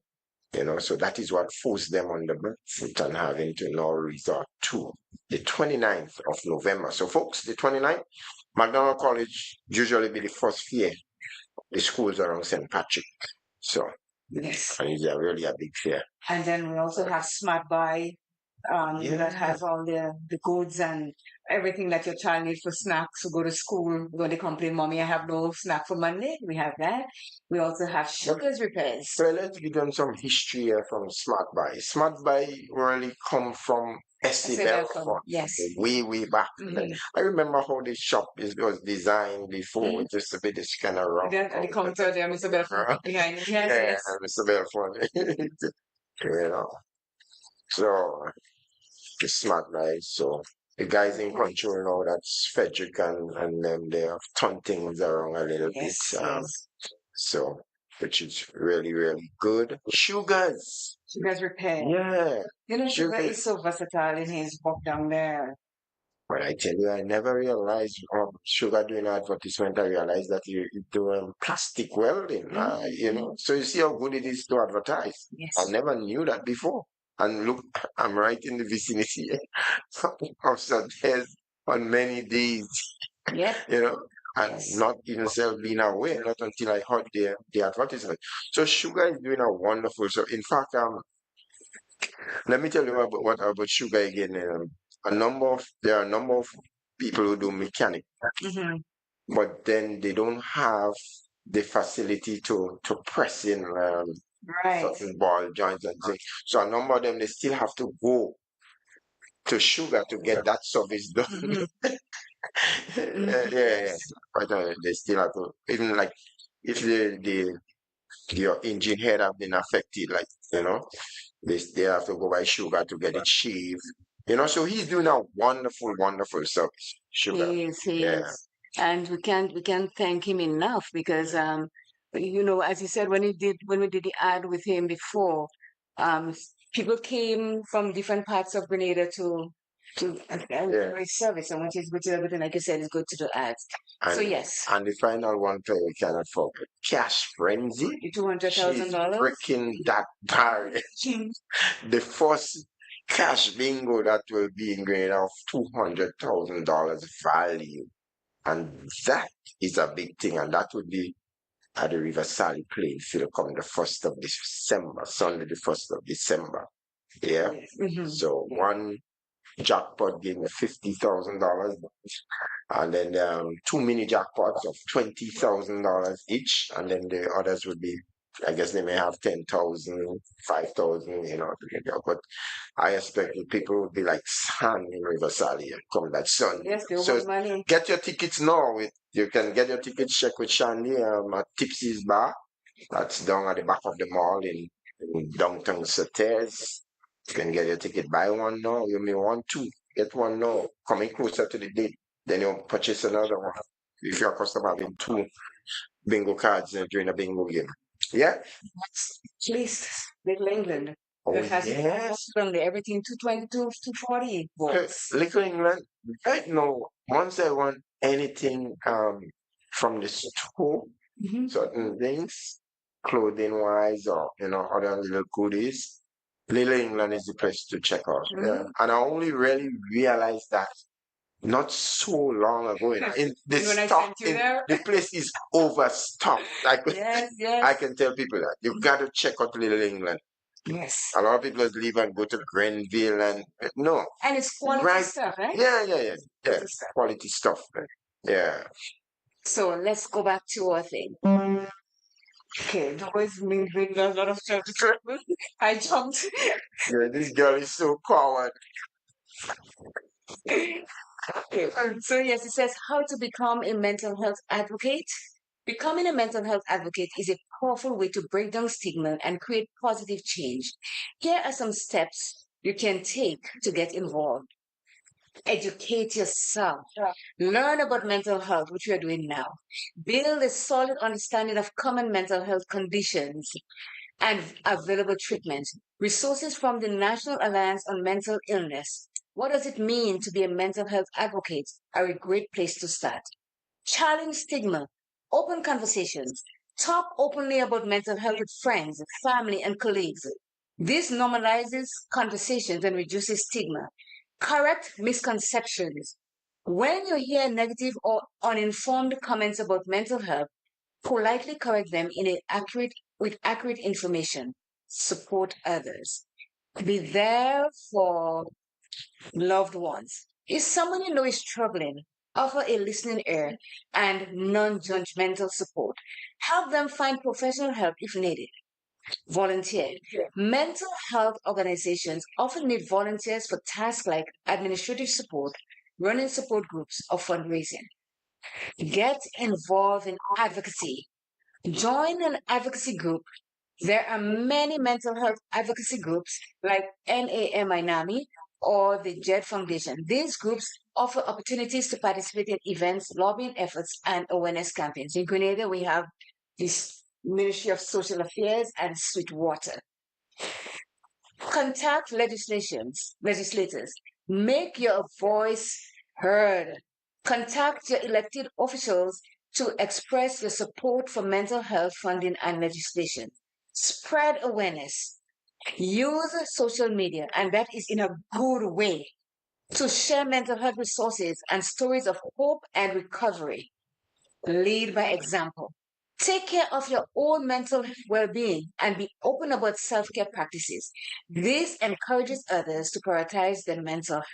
so that is what forced them on the back foot and having to now resort to the 29th of November. So folks, the 29th, McDonald College usually be the first fair. The schools around St. Patrick. So Yes. and it's really a big fair. And then we also have Smart Buy, that has all the goods and everything that your child needs for snacks to go to school. When they complain, Mommy, I have no snack for Monday, we have that. We also have Sugar's Repairs. So let's give them some history here from Smart Buy. Smart Buy really come from Essie Belfort, yes, way back. I remember how the shop was designed before. It used to be this kind of round. Then at the counter there, Mr. Belfort behind it. Yes, Yeah, yes. Mr. Belfort. So the Smart Buy. So the guys in control now, that's Frederick and them, they have turned things around a little bit. So, which is really, really good. Sugar's Repair. Yeah. Sugar is so versatile in his work down there. But I tell you, I never realized Sugar doing advertisement. I realized that you do plastic welding, So you see how good it is to advertise. Yes. I never knew that before. And look, I'm right in the vicinity of Sundance on many days, Yeah. and not even self being aware, not until I heard the advertisement. So Sugar is doing a wonderful. So in fact, let me tell you about Sugar again. There are a number of people who do mechanic, but then they don't have the facility to press in certain ball joints and things. So a number of them, they still have to go to Sugar to get that service done. Yeah. But they still have to, even like if your engine head have been affected, like they have to go by Sugar to get it shaved. So he's doing a wonderful service. Sugar. He is. And we can't thank him enough because as you said, when we did the ad with him before, people came from different parts of Grenada to his service, and which is everything, like you said, is good to do ads. So yes. And the final one player we cannot forget, Cash Frenzy. $200,000. Breaking that barrier. The first cash bingo that will be in grade of $200,000 value. And that is a big thing. And that would be at the River Sally playing field coming the 1st of December, Sunday the 1st of December. Yeah. So one jackpot gave me $50,000. And then 2 mini jackpots of $20,000 each. And then the others would be, I guess they may have 10,000, 5,000, but I expect the people would be like sand in River Sally come that Sunday. Yes, they so want money. Get your tickets now. You can get your tickets checked with Shandy at Tipsy's Bar. That's down at the back of the mall in downtown Sauters. You can get your ticket. Buy one now. You may want two. Get one now. Coming closer to the date. Then you'll purchase another one. If you're accustomed having two bingo cards during a bingo game. Yeah? At least Little England. Oh, That has yes. Everything 220 to 240 volts. Little England, right now, once I want anything from the store, certain things, clothing wise or other little goodies, Little England is the place to check out. Yeah. And I only really realized that not so long ago. In the stock, the place is overstocked. I can tell people that you got to check out Little England. Yes. A lot of people just leave and go to Grenville and no. And it's quality stuff, right? Yeah. Quality stuff. Yeah. So let's go back to our thing. Okay, that was me doing a lot of self I jumped. Yeah, this girl is so coward. Okay. So yes, it says how to become a mental health advocate. Becoming a mental health advocate is a powerful way to break down stigma and create positive change. Here are some steps you can take to get involved. Educate yourself. Learn about mental health, which we are doing now. Build a solid understanding of common mental health conditions and available treatments. Resources from the National Alliance on Mental Illness. What does it mean to be a mental health advocate? Are a great place to start. Challenge stigma. Open conversations. Talk openly about mental health with friends, family, and colleagues. This normalizes conversations and reduces stigma. Correct misconceptions. When you hear negative or uninformed comments about mental health, politely correct them with accurate information. Support others. Be there for loved ones. If someone you know is struggling, offer a listening ear and non-judgmental support. Help them find professional help if needed. Volunteer. Mental health organizations often need volunteers for tasks like administrative support, running support groups, or fundraising. Get involved in advocacy. Join an advocacy group. There are many mental health advocacy groups like NAM-Noon or the JED Foundation. These groups offer opportunities to participate in events, lobbying efforts, and awareness campaigns. In Grenada, we have this Ministry of Social Affairs and Sweetwater. Contact legislators. Make your voice heard. Contact your elected officials to express your support for mental health funding and legislation. Spread awareness. Use social media, and that is in a good way, to share mental health resources and stories of hope and recovery. Lead by example. Take care of your own mental well being and be open about self care practices. This encourages others to prioritize their mental health.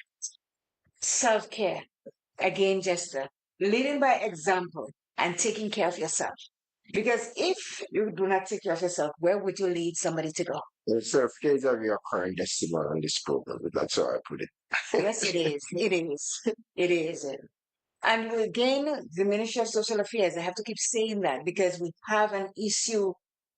Self care. Again, Jester, leading by example and taking care of yourself. Because if you do not take care of yourself, where would you lead somebody to go? Self-care is a recurring decimal on this program. That's how I put it. Yes, it is. It is. It is. And again, the Ministry of Social Affairs, I have to keep saying that because we have an issue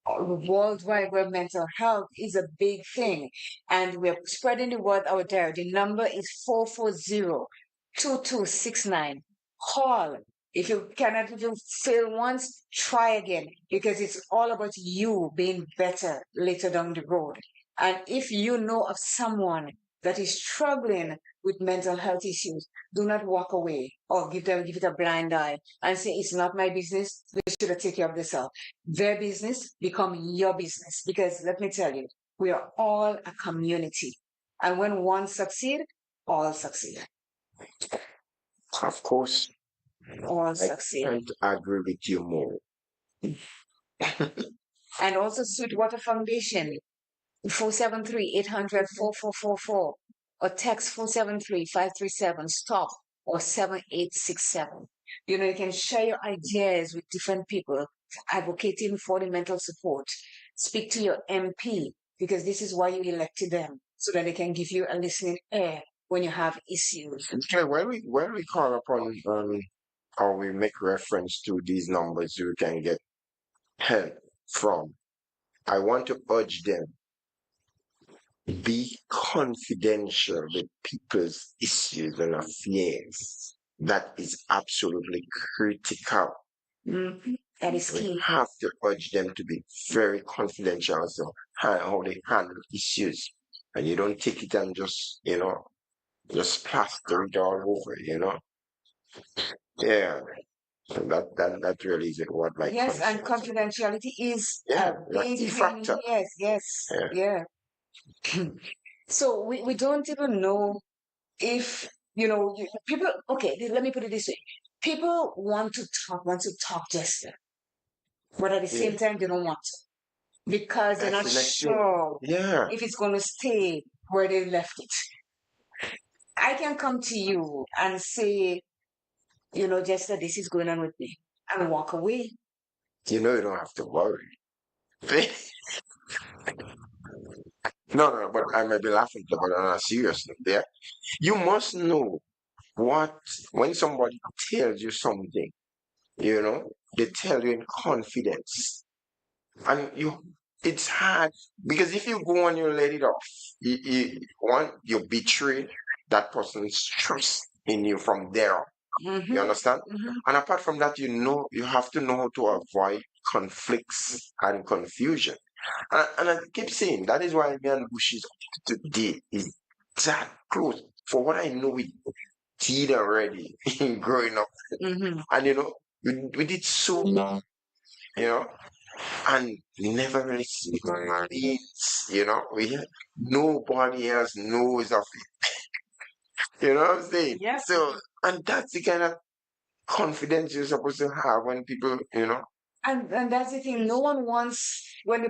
worldwide where mental health is a big thing. And we're spreading the word out there. The number is 440-2269. Call. If you cannot even fail once, try again because it's all about you being better later down the road. And if you know of someone that is struggling with mental health issues, do not walk away or give it a blind eye and say it's not my business. They should take care of themselves. Their business become your business because let me tell you, we are all a community, and when one succeed, all succeed. Of course, All I succeed. can't agree with you more. And also Sweetwater Foundation, 473-800-4444 or text 473-537-STOP or 7867. You know, you can share your ideas with different people advocating for the mental support. Speak to your MP because this is why you elected them so that they can give you a listening ear when you have issues. Okay, when we call upon or we make reference to these numbers you can get help from, I want to urge them, be confidential with people's issues and affairs. That is absolutely critical. That is We key. have to urge them to be very confidential so how they handle issues. And you don't take it and just plaster it all over. Yeah. So that really is what my Yes, and concern is. confidentiality is Yeah, a a big key thing. factor. Yes, Yeah. yeah. So we don't even know if, people, okay, let me put it this way. People want to talk Jester, but at the Yeah. same time, they don't want to because they're That's not the next thing. sure Yeah. if it's going to stay where they left it. I can come to you and say, Jester, this is going on with me and walk away. You don't have to worry. No, but I may be laughing, but on a serious note, yeah. You must know when somebody tells you something, they tell you in confidence, and it's hard because if you go and you let it off, you betray that person's trust in you from there on. Mm-hmm. You understand? Mm-hmm. And apart from that, you have to know how to avoid conflicts and confusion. And I keep saying that is why me and Bush's today is that close. For what I know, we did already in growing up, Mm-hmm. and we did so long, you know, and never really speak our needs. Nobody else knows of it. You know what I'm saying? Yes. So, and that's the kind of confidence you're supposed to have when people. And that's the thing. No one wants when they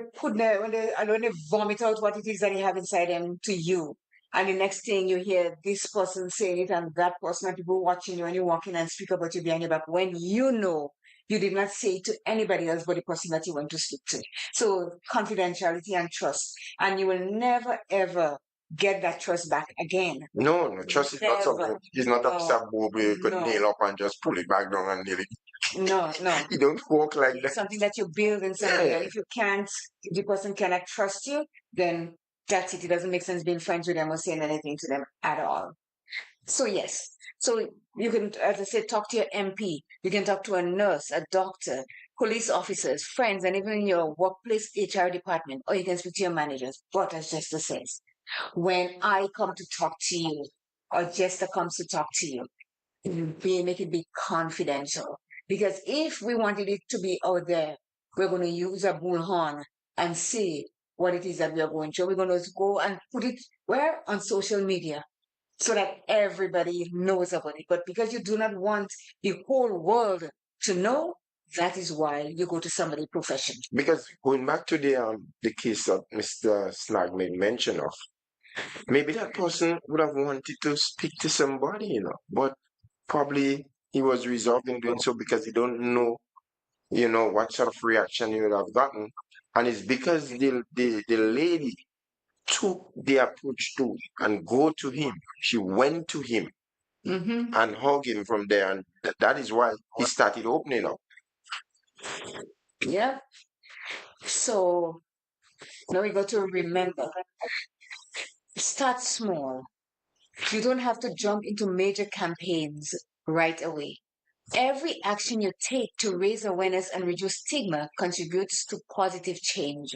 when they vomit out what it is that they have inside them to you. And the next thing you hear this person saying it and that person and people watching you and you walk in and speak about you behind your back when you know you did not say it to anybody else but the person that you want to speak to. So confidentiality and trust. And you will never ever get that trust back again. No, trust is not Never. something. It's not a piece of board where you could No. nail up and just pull it back down and nail it. No, no. You don't walk like that. It's something that you build in something. Yeah. And if the person cannot trust you, then that's it. It doesn't make sense being friends with them or saying anything to them at all. So yes. So you can, as I said, talk to your MP. You can talk to a nurse, a doctor, police officers, friends, and even your workplace HR department, or you can speak to your managers. But as Jester says, when I come to talk to you, or Jester comes to talk to you, make it be confidential. Because if we wanted it to be out there, we're going to use a bullhorn and see what it is that we are going through. We're going to go and put it where? On social media so that everybody knows about it. But because you do not want the whole world to know, that is why you go to somebody professional. Because going back to the case that Mr. Snag made mention of, maybe that person would have wanted to speak to somebody, but probably he was reserved in doing so because he don't know, what sort of reaction he would have gotten. And it's because the lady took the approach to and go to him. She went to him and hugged him from there. And that is why he started opening up. Yeah. So now we got to remember, start small. You don't have to jump into major campaigns right away. Every action you take to raise awareness and reduce stigma contributes to positive change.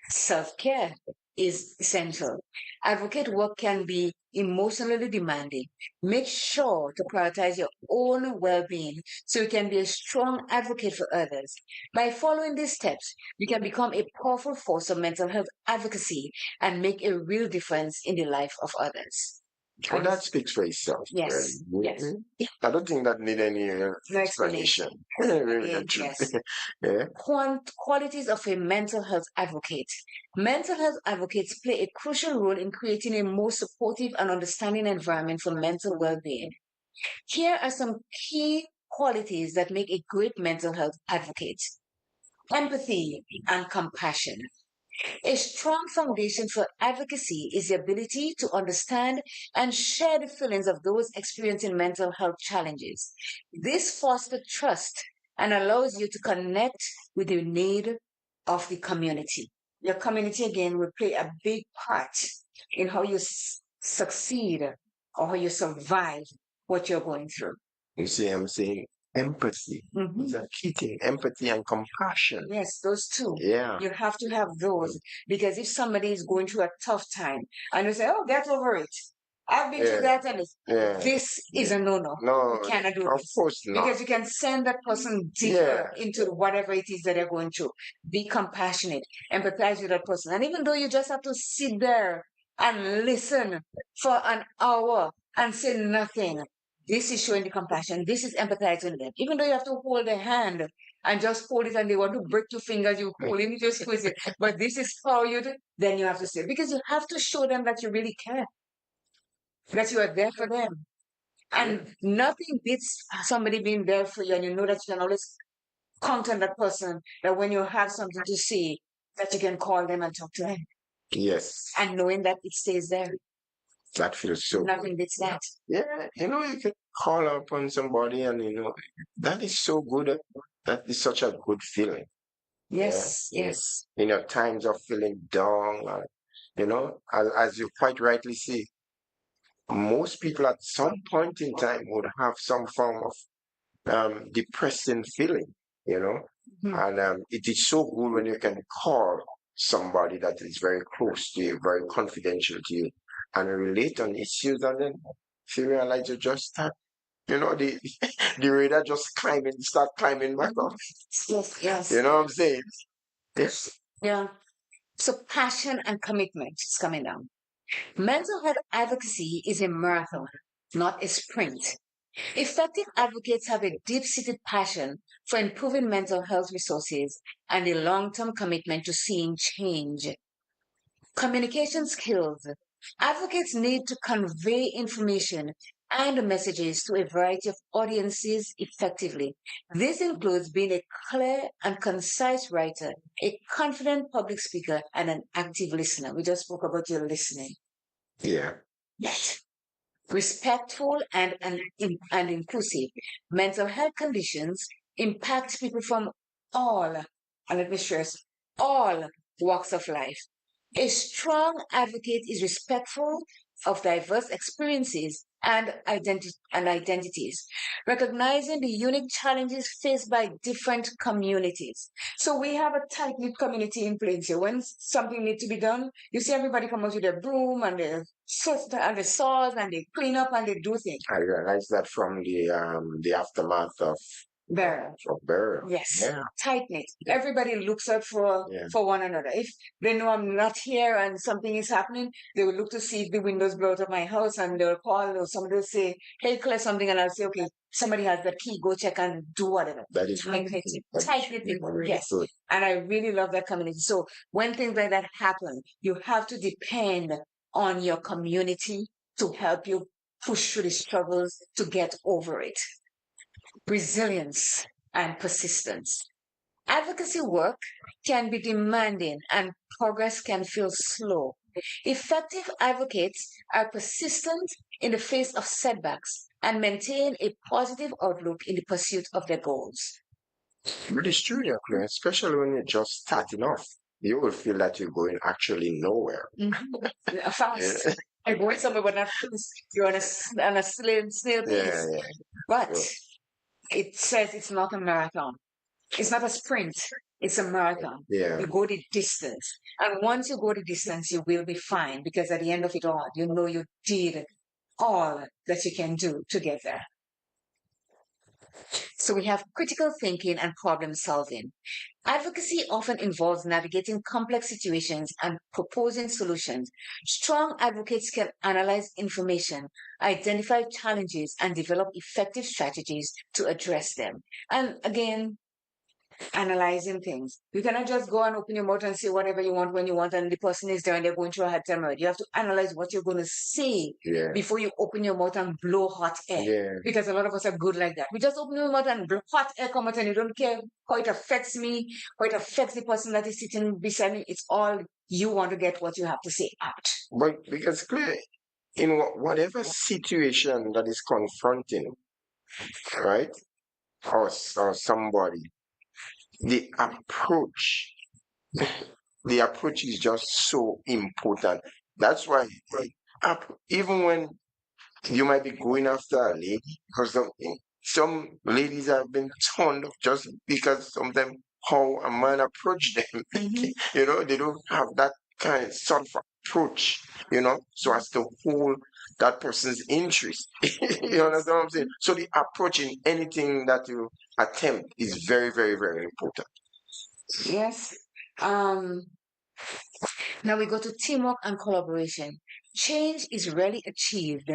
Self-care is essential. Advocate work can be emotionally demanding. Make sure to prioritize your own well-being so you can be a strong advocate for others. By following these steps, you can become a powerful force of mental health advocacy and make a real difference in the life of others. Well, that speaks for itself. Yes, yes. I don't think that need any No explanation. Really, Yes. yeah. Qualities of a mental health advocate. Mental health advocates play a crucial role in creating a more supportive and understanding environment for mental well-being. Here are some key qualities that make a great mental health advocate. Empathy and compassion. A strong foundation for advocacy is the ability to understand and share the feelings of those experiencing mental health challenges. This fosters trust and allows you to connect with the need of the community. Your community, again, will play a big part in how you succeed or how you survive what you're going through. You see, I'm saying empathy. It's a key thing. Empathy and compassion. Yes, those two. Yeah. You have to have those because if somebody is going through a tough time and you say, "Oh, get over it. I've been through that and this is a no-no. No, You cannot do of this." course not. Because you can send that person deeper into whatever it is that they're going through. Be compassionate, empathize with that person. And even though you just have to sit there and listen for an hour and say nothing, this is showing the compassion. This is empathizing with them. Even though you have to hold their hand and just hold it and they want to break your fingers, you hold it, you just squeeze it. But this is how you do, then you have to say, because you have to show them that you really care, that you are there for them. And nothing beats somebody being there for you and you know that you can always count on that person, that when you have something to say, that you can call them and talk to them. Yes. And knowing that it stays there. That feels so Nothing beats that. Yeah, you can call up on somebody and that is so good. That is such a good feeling. Yes, Yeah. yes. In your times of feeling down, as you quite rightly say, most people at some point in time would have some form of depressing feeling, you know, Mhm. and it is so good when you can call somebody that is very close to you, very confidential to you, and relate on issues, and then if you realize you just start, the the radar just start climbing back up. Yes, yes. You know what I'm saying? Yes. Yeah. So passion and commitment is coming down. Mental health advocacy is a marathon, not a sprint. Effective advocates have a deep seated passion for improving mental health resources and a long term commitment to seeing change. Communication skills. Advocates need to convey information and messages to a variety of audiences effectively. This includes being a clear and concise writer, a confident public speaker, and an active listener. We just spoke about your listening. Yeah. Yes. Respectful and inclusive. Mental health conditions impact people from all, and let me stress, all walks of life. A strong advocate is respectful of diverse experiences and identities, recognizing the unique challenges faced by different communities. So we have a tight knit community in place here. When something needs to be done, you see everybody come out with their broom and their and the saws and they clean up and they do things. I realized that from the aftermath of There. burial. Yes, Yeah. tight knit. Everybody looks out for Yeah. one another. If they know I'm not here and something is happening, they will look to see if the windows blow out of my house and they'll call or somebody will say, "Hey, clear something," and I'll say, "Okay, somebody has the key. Go check and do whatever." That is Tight knit, tight knit people. really Yes, good. and I really love that community. So when things like that happen, you have to depend on your community to help you push through the struggles to get over it. Resilience and persistence. Advocacy work can be demanding and progress can feel slow. Effective advocates are persistent in the face of setbacks and maintain a positive outlook in the pursuit of their goals. But it's true, yeah, Claire, especially when you're just starting off. You will feel that you're going actually nowhere. Fast. Yeah. I'm going somewhere, but not fast. You're on a snail pace. Yeah. But it says it's not a marathon. It's not a sprint. It's a marathon. Yeah. You go the distance. And once you go the distance, you will be fine because at the end of it all, you know you did all that you can do to get there. So we have critical thinking and problem solving. Advocacy often involves navigating complex situations and proposing solutions. Strong advocates can analyze information, identify challenges, and develop effective strategies to address them. And again, analyzing things. You cannot just go and open your mouth and say whatever you want when you want, and the person is there and they're going through a hard time. You have to analyze what you're going to say before you open your mouth and blow hot air. Yeah. Because a lot of us are good like that. We just open your mouth and blow hot air come out, and you don't care how it affects me, how it affects the person that is sitting beside me. It's all you want to get what you have to say out. But because clear, in whatever situation that is confronting, right, or somebody, the approach, the approach is just so important. That's why, even when you might be going after a lady, because some ladies have been turned off just because sometimes how a man approach them. They don't have that kind of sort of approach, so as to hold that person's interest. You understand what I'm saying? So the approach in anything that you attempt is very, very, very important. Yes. Now we go to teamwork and collaboration. Change is rarely achieved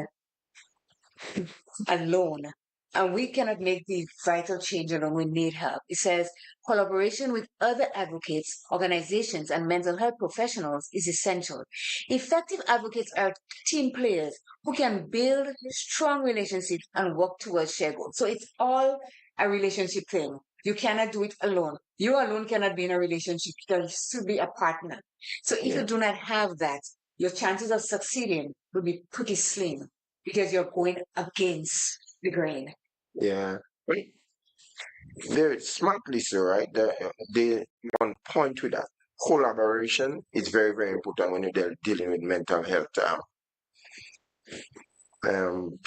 alone. And we cannot make the vital change alone. We need help. It says collaboration with other advocates, organizations, and mental health professionals is essential. Effective advocates are team players who can build strong relationships and work towards shared goals. So it's all a relationship thing. You cannot do it alone. You alone cannot be in a relationship. There should be a partner. So if you do not have that, your chances of succeeding will be pretty slim because you're going against the grain. Yeah. But very smartly so, right? They on point with that. Collaboration is very, very important when you're dealing with mental health um,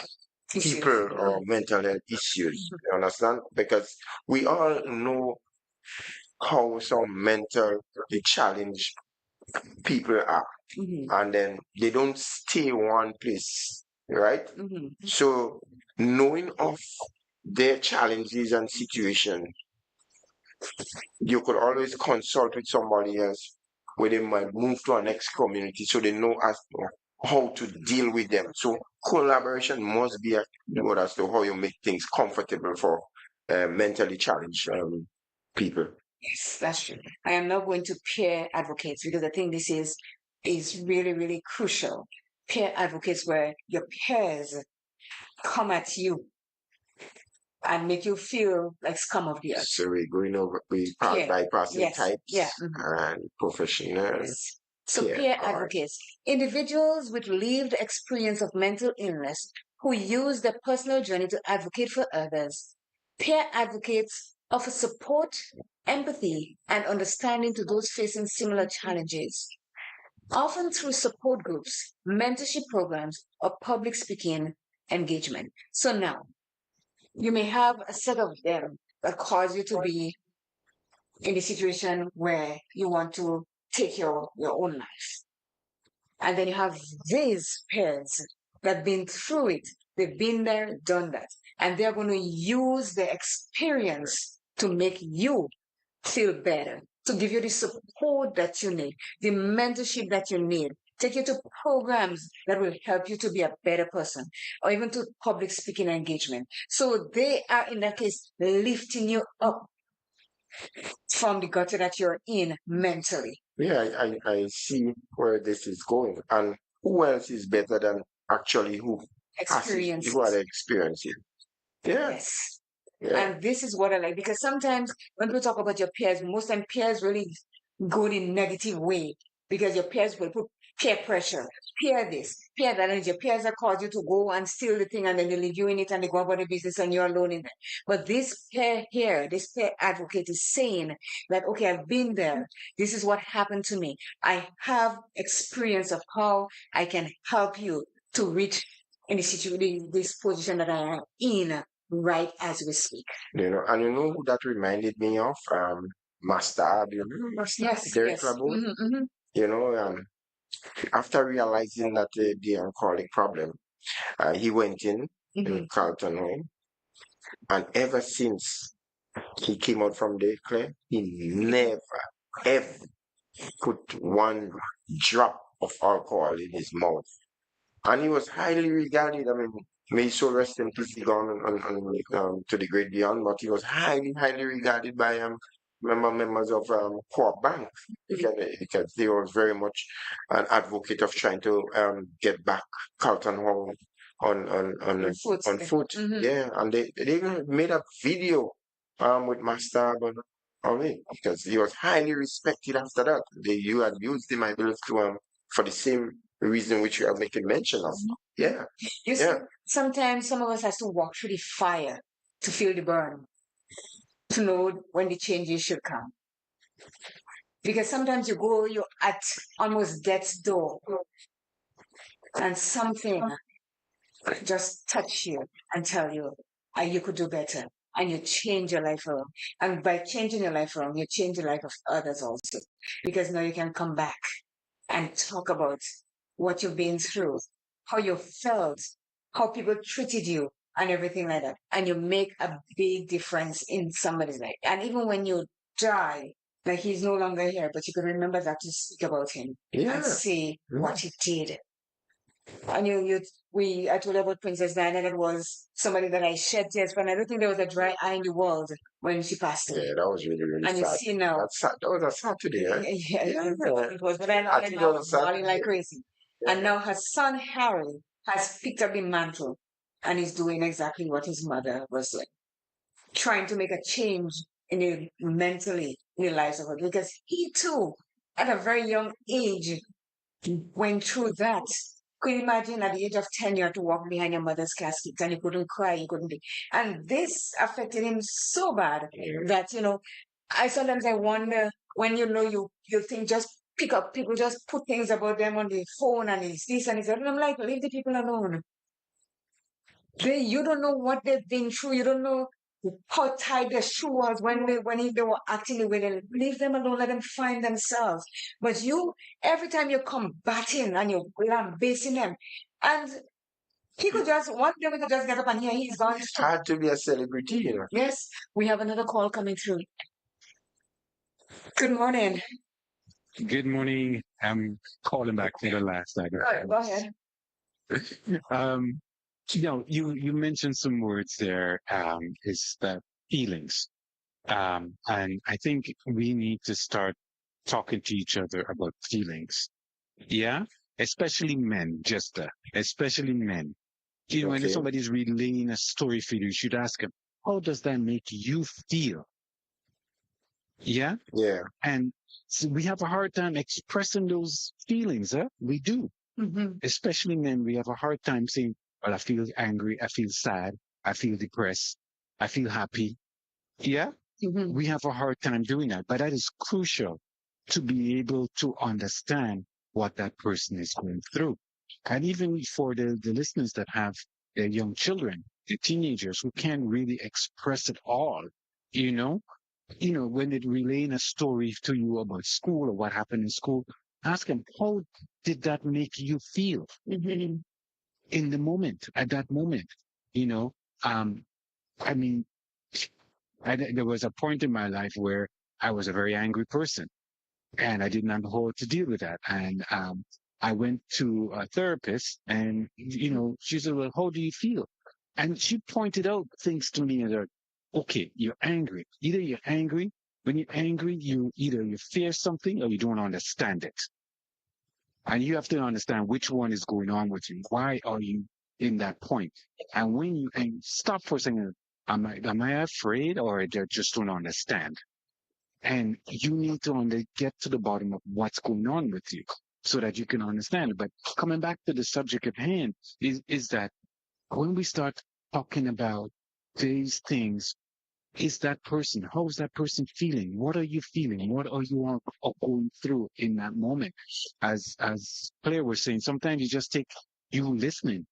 people or mental health issues. You understand? Because we all know how some mental challenge people are, and then they don't stay one place, right? So knowing of their challenges and situation, you could always consult with somebody else where they might move to our next community so they know as to how to deal with them. So collaboration must be a word as to how you make things comfortable for mentally challenged people. Yes, that's true. I am not going to peer advocates because I think this is really, really crucial. Peer advocates where your peers come at you and make you feel like scum of the earth. So we're going over, bypassing types and professionals. So peer advocates, individuals with lived experience of mental illness who use their personal journey to advocate for others. Peer advocates offer support, empathy, and understanding to those facing similar challenges, often through support groups, mentorship programs, or public speaking engagement. So now, you may have a set of them that cause you to be in a situation where you want to take your own life. And then you have these peers that have been through it. They've been there, done that. And they're going to use their experience to make you feel better, to give you the support that you need, the mentorship that you need, take you to programs that will help you to be a better person, or even to public speaking engagement. So they are, in that case, lifting you up from the gutter that you're in mentally. Yeah, I see where this is going. And who else is better than actually who had experience it? Yeah. Yes. Yeah. And this is what I like, because sometimes when we talk about your peers, most time peers really go in negative way because your peers will put peer pressure, peer this, peer that, and your peers that cause you to go and steal the thing and then they leave you in it and they go about the business and you're alone in it. But this peer here, this peer advocate is saying that, okay, I've been there. This is what happened to me. I have experience of how I can help you to reach in this position that I am in right as we speak. You know, and you know who that reminded me of? Master, do you remember Master? Yes, Derek yes. Labo? You know, after realizing that the alcoholic problem, he went in Carlton Home, and ever since he came out from the clinic, he never, ever put one drop of alcohol in his mouth. And he was highly regarded. I mean, may his soul rest in peace, he gone to the great beyond, but he was highly, highly regarded by members of Co-op Bank because they were very much an advocate of trying to get back Carlton Hall on foot. Yeah, and they even made a video with Master on it because he was highly respected after that. You had used him, I believe, to for the same reason which you are making mention of. Yeah. You see, sometimes some of us has to walk through the fire to feel the burn, to know when the changes should come. Because sometimes you're at almost death's door, and something just touch you and tell you, you could do better. And you change your life around. And by changing your life around, you change the life of others also. Because now you can come back and talk about what you've been through, how you felt, how people treated you, and everything like that. And you make a big difference in somebody's life. And even when you die, like he's no longer here, but you can remember that to speak about him and say what he did. And I told you about Princess Diana. That was somebody that I shed tears for, and I don't think there was a dry eye in the world when she passed away. Yeah, that was really, really and sad. You see now, that was a Saturday, yeah, it was, but I was falling like crazy. Yeah. And now her son Harry has picked up the mantle and is doing exactly what his mother was doing, trying to make a change mentally in the lives of her, because he too, at a very young age, went through that. Could you imagine at the age of 10 you had to walk behind your mother's casket and you couldn't cry, you couldn't be. And this affected him so bad that, I sometimes I wonder when you think just pick up people, just put things about them on the phone and it's this and it's that. And I'm like, leave the people alone. You don't know what they've been through. You don't know how tight their shoe was when they were acting the way they leave them alone, let them find themselves. But every time you come batting and you're lambasting them, and he could just one day we could just get up and here he's gone. It's hard to be a celebrity. Yes, we have another call coming through. Good morning. Good morning. I'm calling back to the last segment. Go ahead. You mentioned some words there, is that feelings. And I think we need to start talking to each other about feelings. Yeah? Especially men, Jester. Especially men. When Okay. somebody's relaying a story for you, you should ask them, how does that make you feel? Yeah? Yeah. And so we have a hard time expressing those feelings, huh? We do. Especially men, we have a hard time saying, well, I feel angry, I feel sad, I feel depressed, I feel happy. Yeah? We have a hard time doing that, but that is crucial to be able to understand what that person is going through. And even for the listeners that have their young children, the teenagers who can't really express it all, when they're relaying a story to you about school or what happened in school, ask them, how did that make you feel in the moment, at that moment? Um, I mean, there was a point in my life where I was a very angry person and I didn't know how to deal with that. And I went to a therapist and, she said, well, how do you feel? And she pointed out things to me and said, okay, you're angry. Either you're angry. When you're angry, either you fear something or you don't understand it. And you have to understand which one is going on with you. Why are you in that point? And and stop for a second, am I afraid or I just don't understand? And you need to get to the bottom of what's going on with you so that you can understand it. But coming back to the subject at hand is that when we start talking about these things, how is that person feeling? What are you feeling? What are you all going through in that moment? As Claire was saying, sometimes you just take you listening,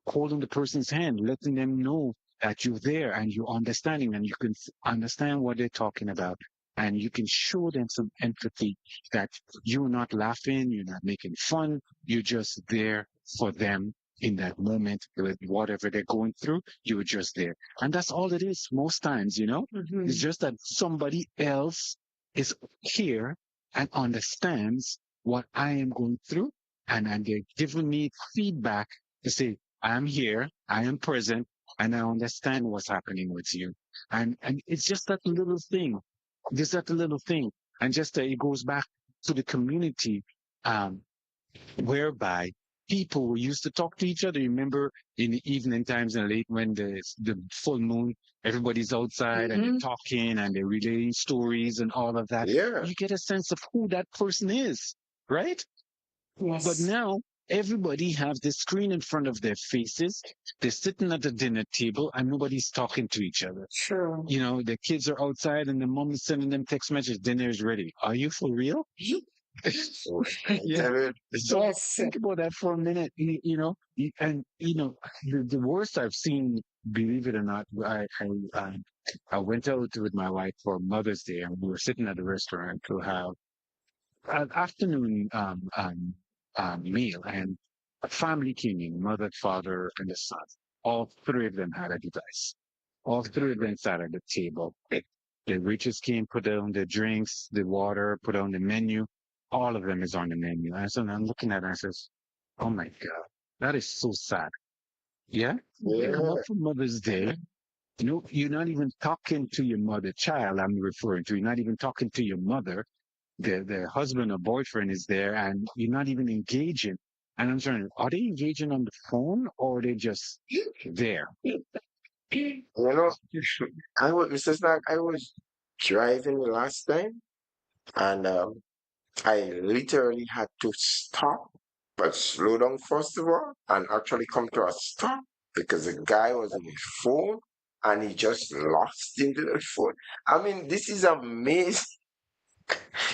holding the person's hand, letting them know that you're there and you're understanding and you can understand what they're talking about. And you can show them some empathy that you're not laughing, you're not making fun, you're just there for them in that moment with whatever they're going through, you were just there. And that's all it is most times, It's just that somebody else is here and understands what I am going through and they're giving me feedback to say, I am here, I am present, and I understand what's happening with you. And it's just that little thing. Just that little thing. And just it goes back to the community, whereby people used to talk to each other. Remember in the evening times and late when the full moon, everybody's outside and they're talking and they're relaying stories and all of that. Yeah. You get a sense of who that person is, right? Yes. But now everybody has the screen in front of their faces. They're sitting at the dinner table and nobody's talking to each other. True. The kids are outside and the mom is sending them text messages, dinner is ready. Are you for real? Yeah. Tell it. So Yes. think about that for a minute, and the worst I've seen, believe it or not, I went out with my wife for Mother's Day and we were sitting at the restaurant to have an afternoon meal and a family came in, mother, father, and the son. All three of them had a device. All three of them sat at the table. The waitress came, put down the drinks, the water, put on the menu. All of them is on the menu. And so I'm looking at her and says, oh my God, that is so sad. Yeah? Yeah. Not for Mother's Day. You're not even talking to your mother, child, I'm referring to. You're not even talking to your mother. The husband or boyfriend is there and you're not even engaging. And I'm trying, are they engaging on the phone or are they just there? I was driving the last time and I literally had to stop, but slow down first of all, and actually come to a stop because the guy was on his phone and he just lost into the phone. I mean, this is amazing.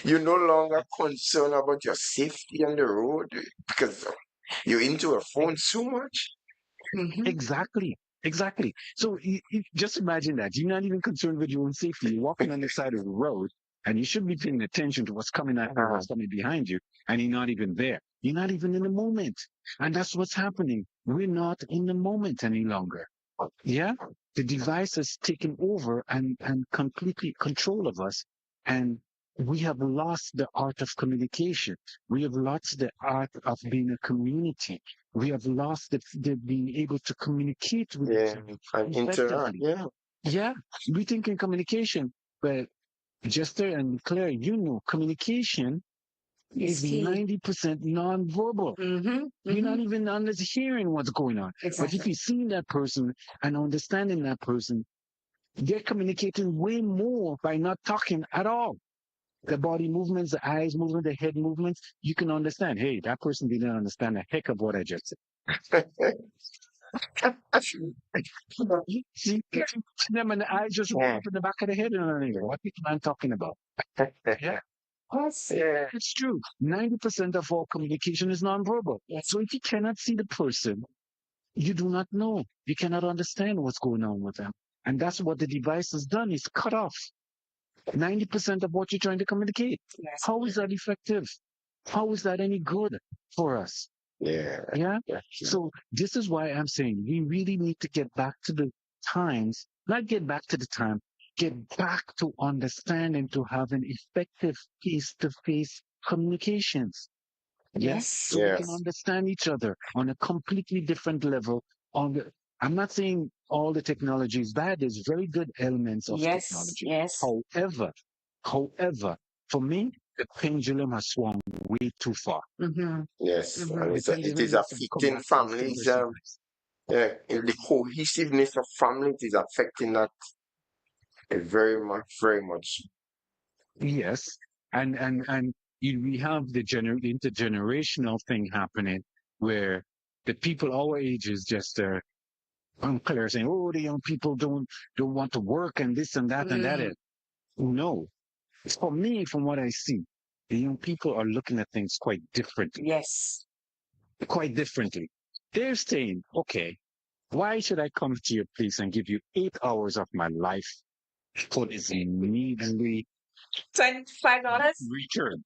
You're no longer concerned about your safety on the road because you're into a phone so much. Mm-hmm. Exactly. Exactly. So just imagine that. You're not even concerned with your own safety. You're walking on the side of the road and you should be paying attention to what's coming at you, what's coming behind you, and you're not even there. You're not even in the moment. And that's what's happening. We're not in the moment any longer. Yeah? The device has taken over and completely control of us. And we have lost the art of communication. We have lost the art of being a community. We have lost the being able to communicate with each Yeah, other and interact. effectively. Yeah, Yeah, we think in communication, but Jester and Claire, communication It's is key. 90% non-verbal. Mm-hmm. You're not Mm-hmm. even honest hearing what's going on. But if Exactly. you're seeing that person and understanding that person, they're communicating way more by not talking at all. The body movements, the eyes movement, the head movements, you can understand. Hey, that person didn't understand a heck of what I just said. You see them and the eyes just roll yeah, up in the back of the head and I'm like, what is man talking about? Yeah. yeah, It's true. 90% of all communication is nonverbal. Yes. So if you cannot see the person, you do not know. You cannot understand what's going on with them. And that's what the device has done is cut off 90% of what you're trying to communicate. Yes. How is that effective? How is that any good for us? yeah, Yeah. yeah. So this is why I'm saying we really need to get back to the times, not get back to the time, get back to understanding to having effective face-to-face communications. Yeah. Yes. So we can Yes, understand each other on a completely different level. On the, I'm not saying all the technology is bad. There's very good elements of Yes. technology. Yes. However, for me, the pendulum has swung way too far. Mm-hmm. yes, Mm-hmm. and The it pendulum is needs to come affecting back to its families. simpler size. Yeah, the cohesiveness of families is affecting that very much. Yes, and we have the intergenerational thing happening where the people our age is just unclear saying, oh, the young people don't want to work and this and that and that. Mm-hmm. No, for me, from what I see, the young people are looking at things quite differently, Yes. quite differently. They're saying, okay, why should I come to your place and give you 8 hours of my life for this measly $25. return?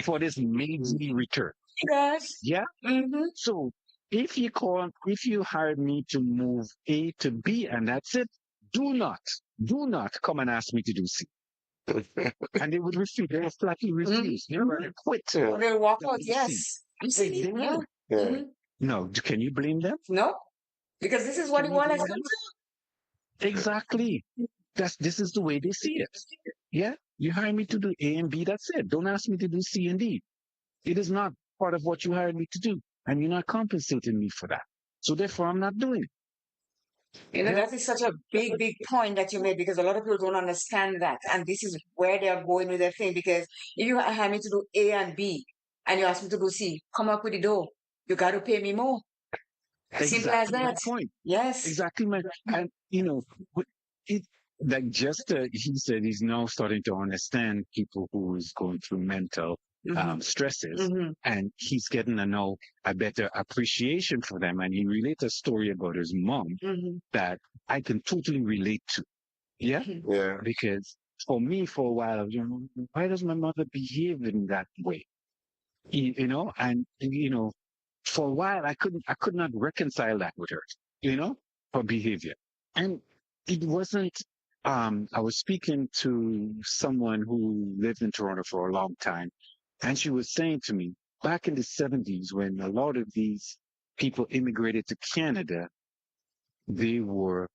For this measly return. Yes. Yeah. Mm-hmm. So if you hired me to move A to B and that's it, do not come and ask me to do C. And they would refuse. They would flatly refuse. They would quit. Yeah, Or they'll walk That out. would see. Yes. I'm They seeing it. Yeah. would. yeah, Mm-hmm. No, can you blame them? No, because this is what Can he you wanted blame to them? do. Exactly. This is the way they see it. Yeah. You hire me to do A and B, that's it. Don't ask me to do C and D. It is not part of what you hired me to do. And you're not compensating me for that. So therefore I'm not doing it. You know, Yeah. that is such a big, big point that you made because a lot of people don't understand that. And this is where they are going with their thing. Because if you hire me to do A and B and you ask me to do C, come up with the dough. You got to pay me more. Simple as Exactly my that. point. Yes. Exactly my, and it, like just he said he's now starting to understand people who is going through mental Mm-hmm. stresses, Mm-hmm. and he's getting a better appreciation for them. And he relates a story about his mom Mm-hmm. that I can totally relate to. Yeah, yeah, because for me, for a while, why does my mother behave in that way? And for a while I could not reconcile that with her, her behavior. And it wasn't I was speaking to someone who lived in Toronto for a long time, and she was saying to me, back in the 70s when a lot of these people immigrated to Canada, they were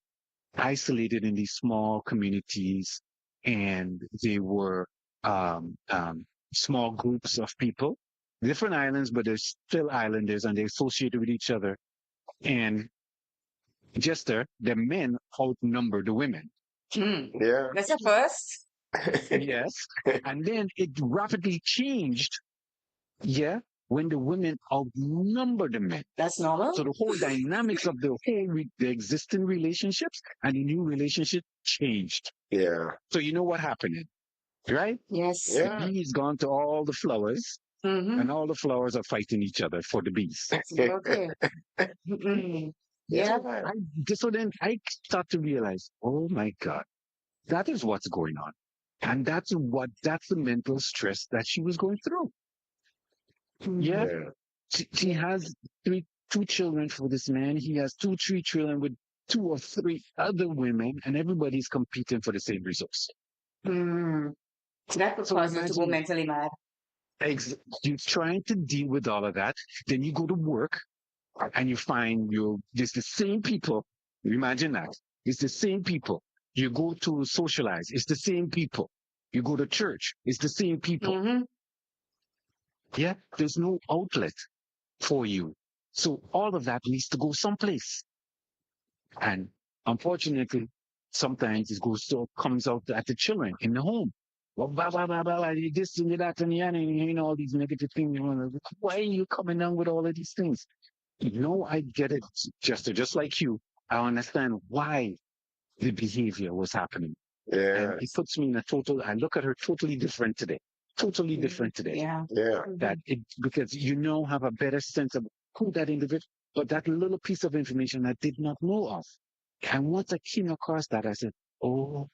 isolated in these small communities, and they were um, um, small groups of people, different islands, but they're still islanders, and they associated with each other. And Jester, the men outnumber the women. Mm. yeah, That's a first. Yes. And then it rapidly changed, yeah, when the women outnumbered the men. That's normal. So the whole dynamics of the existing relationships and the new relationship changed. Yeah. So you know what happened, right? Yes. The Yeah. bees gone to all the flowers, Mm-hmm. and all the flowers are fighting each other for the bees. Okay. Yeah. So then I start to realize, oh my God, that is what's going on. And that's the mental stress that she was going through. Yeah. Yeah. She has two children for this man. He has 3 children with 2 or 3 other women, and everybody's competing for the same resource. That could cause you to go mentally mad. You're trying to deal with all of that. Then you go to work and you find it's the same people. Imagine that. It's the same people. You go to socialize. It's the same people. You go to church. It's the same people. Yeah. There's no outlet for you. So all of that needs to go someplace. And unfortunately, sometimes it comes out at the children in the home. Well, blah, blah, blah, blah, blah, this and that and the other, and all these negative things. Why are you coming down with all of these things? No, I get it, Jester, just like you. I understand why the behavior was happening. Yeah. And it puts me in I look at her totally different today. Totally different today. Yeah. Yeah. Because have a better sense of who that individual, but that little piece of information I did not know of. And once I came across that, I said, oh,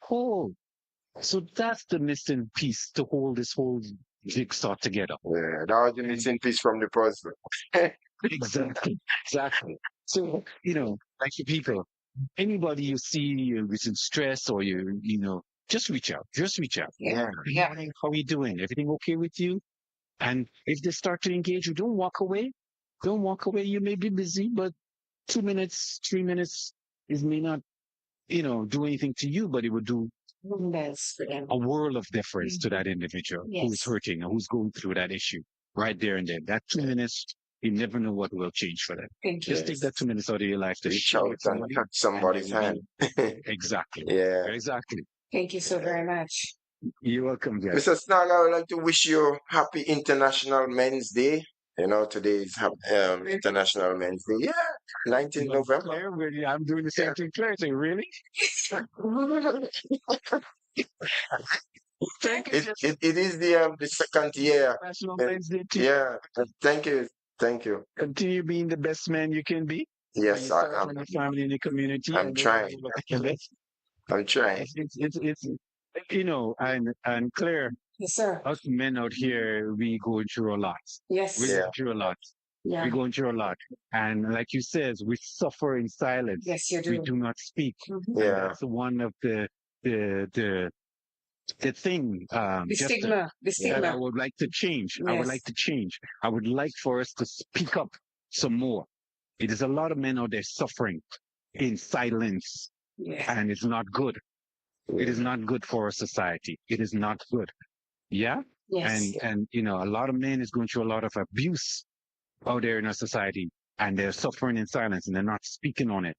so that's the missing piece to hold this whole jigsaw together. Yeah. That was the missing piece from the puzzle. Exactly. So, like you people, anybody you see who's in stress or just reach out. Yeah. Yeah. How are you doing? Everything okay with you? And if they start to engage you, don't walk away. Don't walk away. You may be busy, but 2 minutes, 3 minutes may not, do anything to you, but it would do a world of difference to that individual who's hurting or who's going through that issue right there and then. That 2 minutes, you never know what will change for them. Just take that 2 minutes out of your life to Reach share out with and touch somebody's hand. Exactly. Yeah. Exactly. Thank you so very much. You're welcome, guys. Mr. Snag, I would like to wish you happy International Men's Day. Today is International Men's Day. Yeah, 19th November. Claire, really, I'm doing the same thing Claire saying, really? Thank you. It is the second year. National Men's Day too. Yeah, thank you. Continue being the best man you can be. Yes, for your family and the community. I'm trying. I'm trying. It's and Claire. Yes, sir. Us men out here, we go through a lot. Yes. We go through a lot. Yeah. We're going through a lot. And like you said, we suffer in silence. Yes, you do. We do not speak. Mm-hmm. Yeah. And that's one of the thing, the stigma. that I would like to change. Yes. I would like to change. I would like for us to speak up some more. It is a lot of men out there suffering in silence. Yes. And it's not good. It is not good for our society. It is not good. Yeah? Yes. And a lot of men is going through a lot of abuse out there in our society, and they're suffering in silence and they're not speaking on it.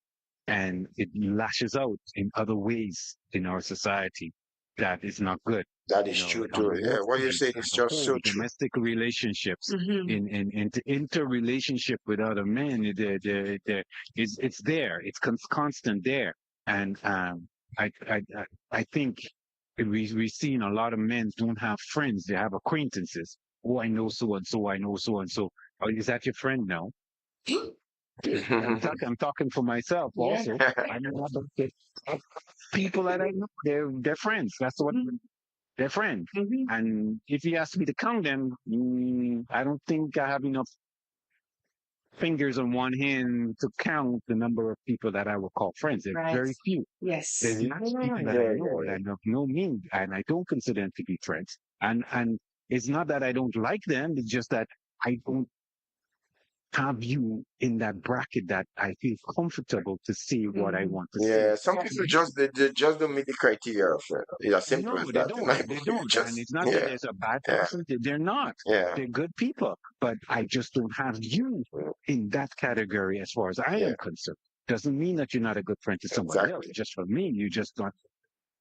And it lashes out in other ways in our society that is not good. That is true too. Yeah, what you're saying is just so true. Domestic relationships, in interrelationship with other men, it's there. It's constant there. And I think we've seen a lot of men don't have friends; they have acquaintances. Oh, I know so and so. I know so and so. Oh, is that your friend now? I'm talking for myself also. I know people that I know, they're friends. That's what they're friends. And if you ask me to count them, I don't think I have enough fingers on one hand to count the number of people that I would call friends. There's very few. Yes. There's lots of people that I know that have no meaning, and I don't consider them to be friends. And it's not that I don't like them, it's just that I don't have you in that bracket that I feel comfortable to see what I want to see. Yeah, some people they just don't meet the criteria of it. It's simple as that. They don't. And it's not that there's a bad person. They're not. Yeah. They're good people. But I just don't have you in that category as far as I am concerned. Doesn't mean that you're not a good friend to somebody else. Just for me, you just not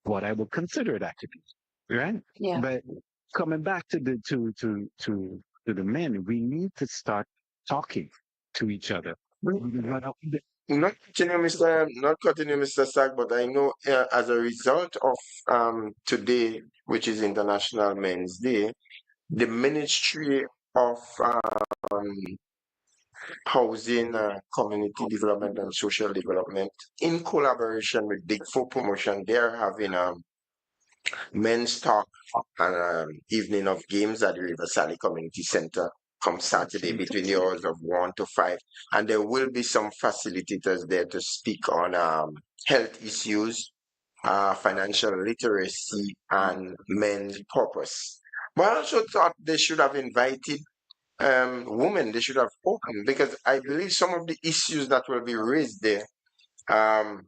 what I would consider that to be. right? Yeah. But coming back to the men, we need to start talking to each other. But, Not cutting you, Mr. Sack, but I know as a result of today, which is International Men's Day, the Ministry of Housing, Community Development and Social Development, in collaboration with Big Four Promotion, they're having men's talk and evening of games at the River Sally Community Center come Saturday between the hours of 1 to 5. And there will be some facilitators there to speak on health issues, financial literacy, and men's purpose. But I also thought they should have invited women, they should have opened, because I believe some of the issues that will be raised there, um,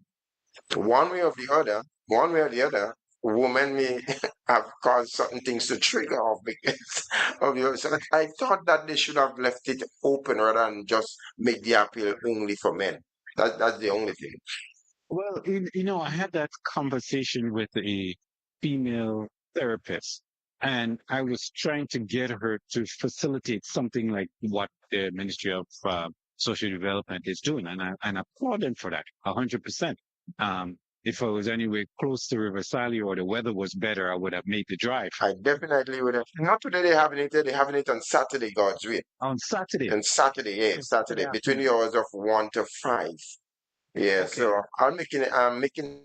one way or the other, women may have caused certain things to trigger off because of the other. So I thought that they should have left it open rather than just make the appeal only for men. That's the only thing. well, I had that conversation with a female therapist, and I was trying to get her to facilitate something like what the Ministry of Social Development is doing, and I applaud them for that 100%. If I was anywhere close to River Sally or the weather was better, I would have made the drive I definitely would have. Not today they're having it there, they're having it on Saturday, God's will. on Saturday. And Saturday, yeah, Saturday Saturday, between the afternoon. hours of 1 to 5. Yeah, Okay. so I'm making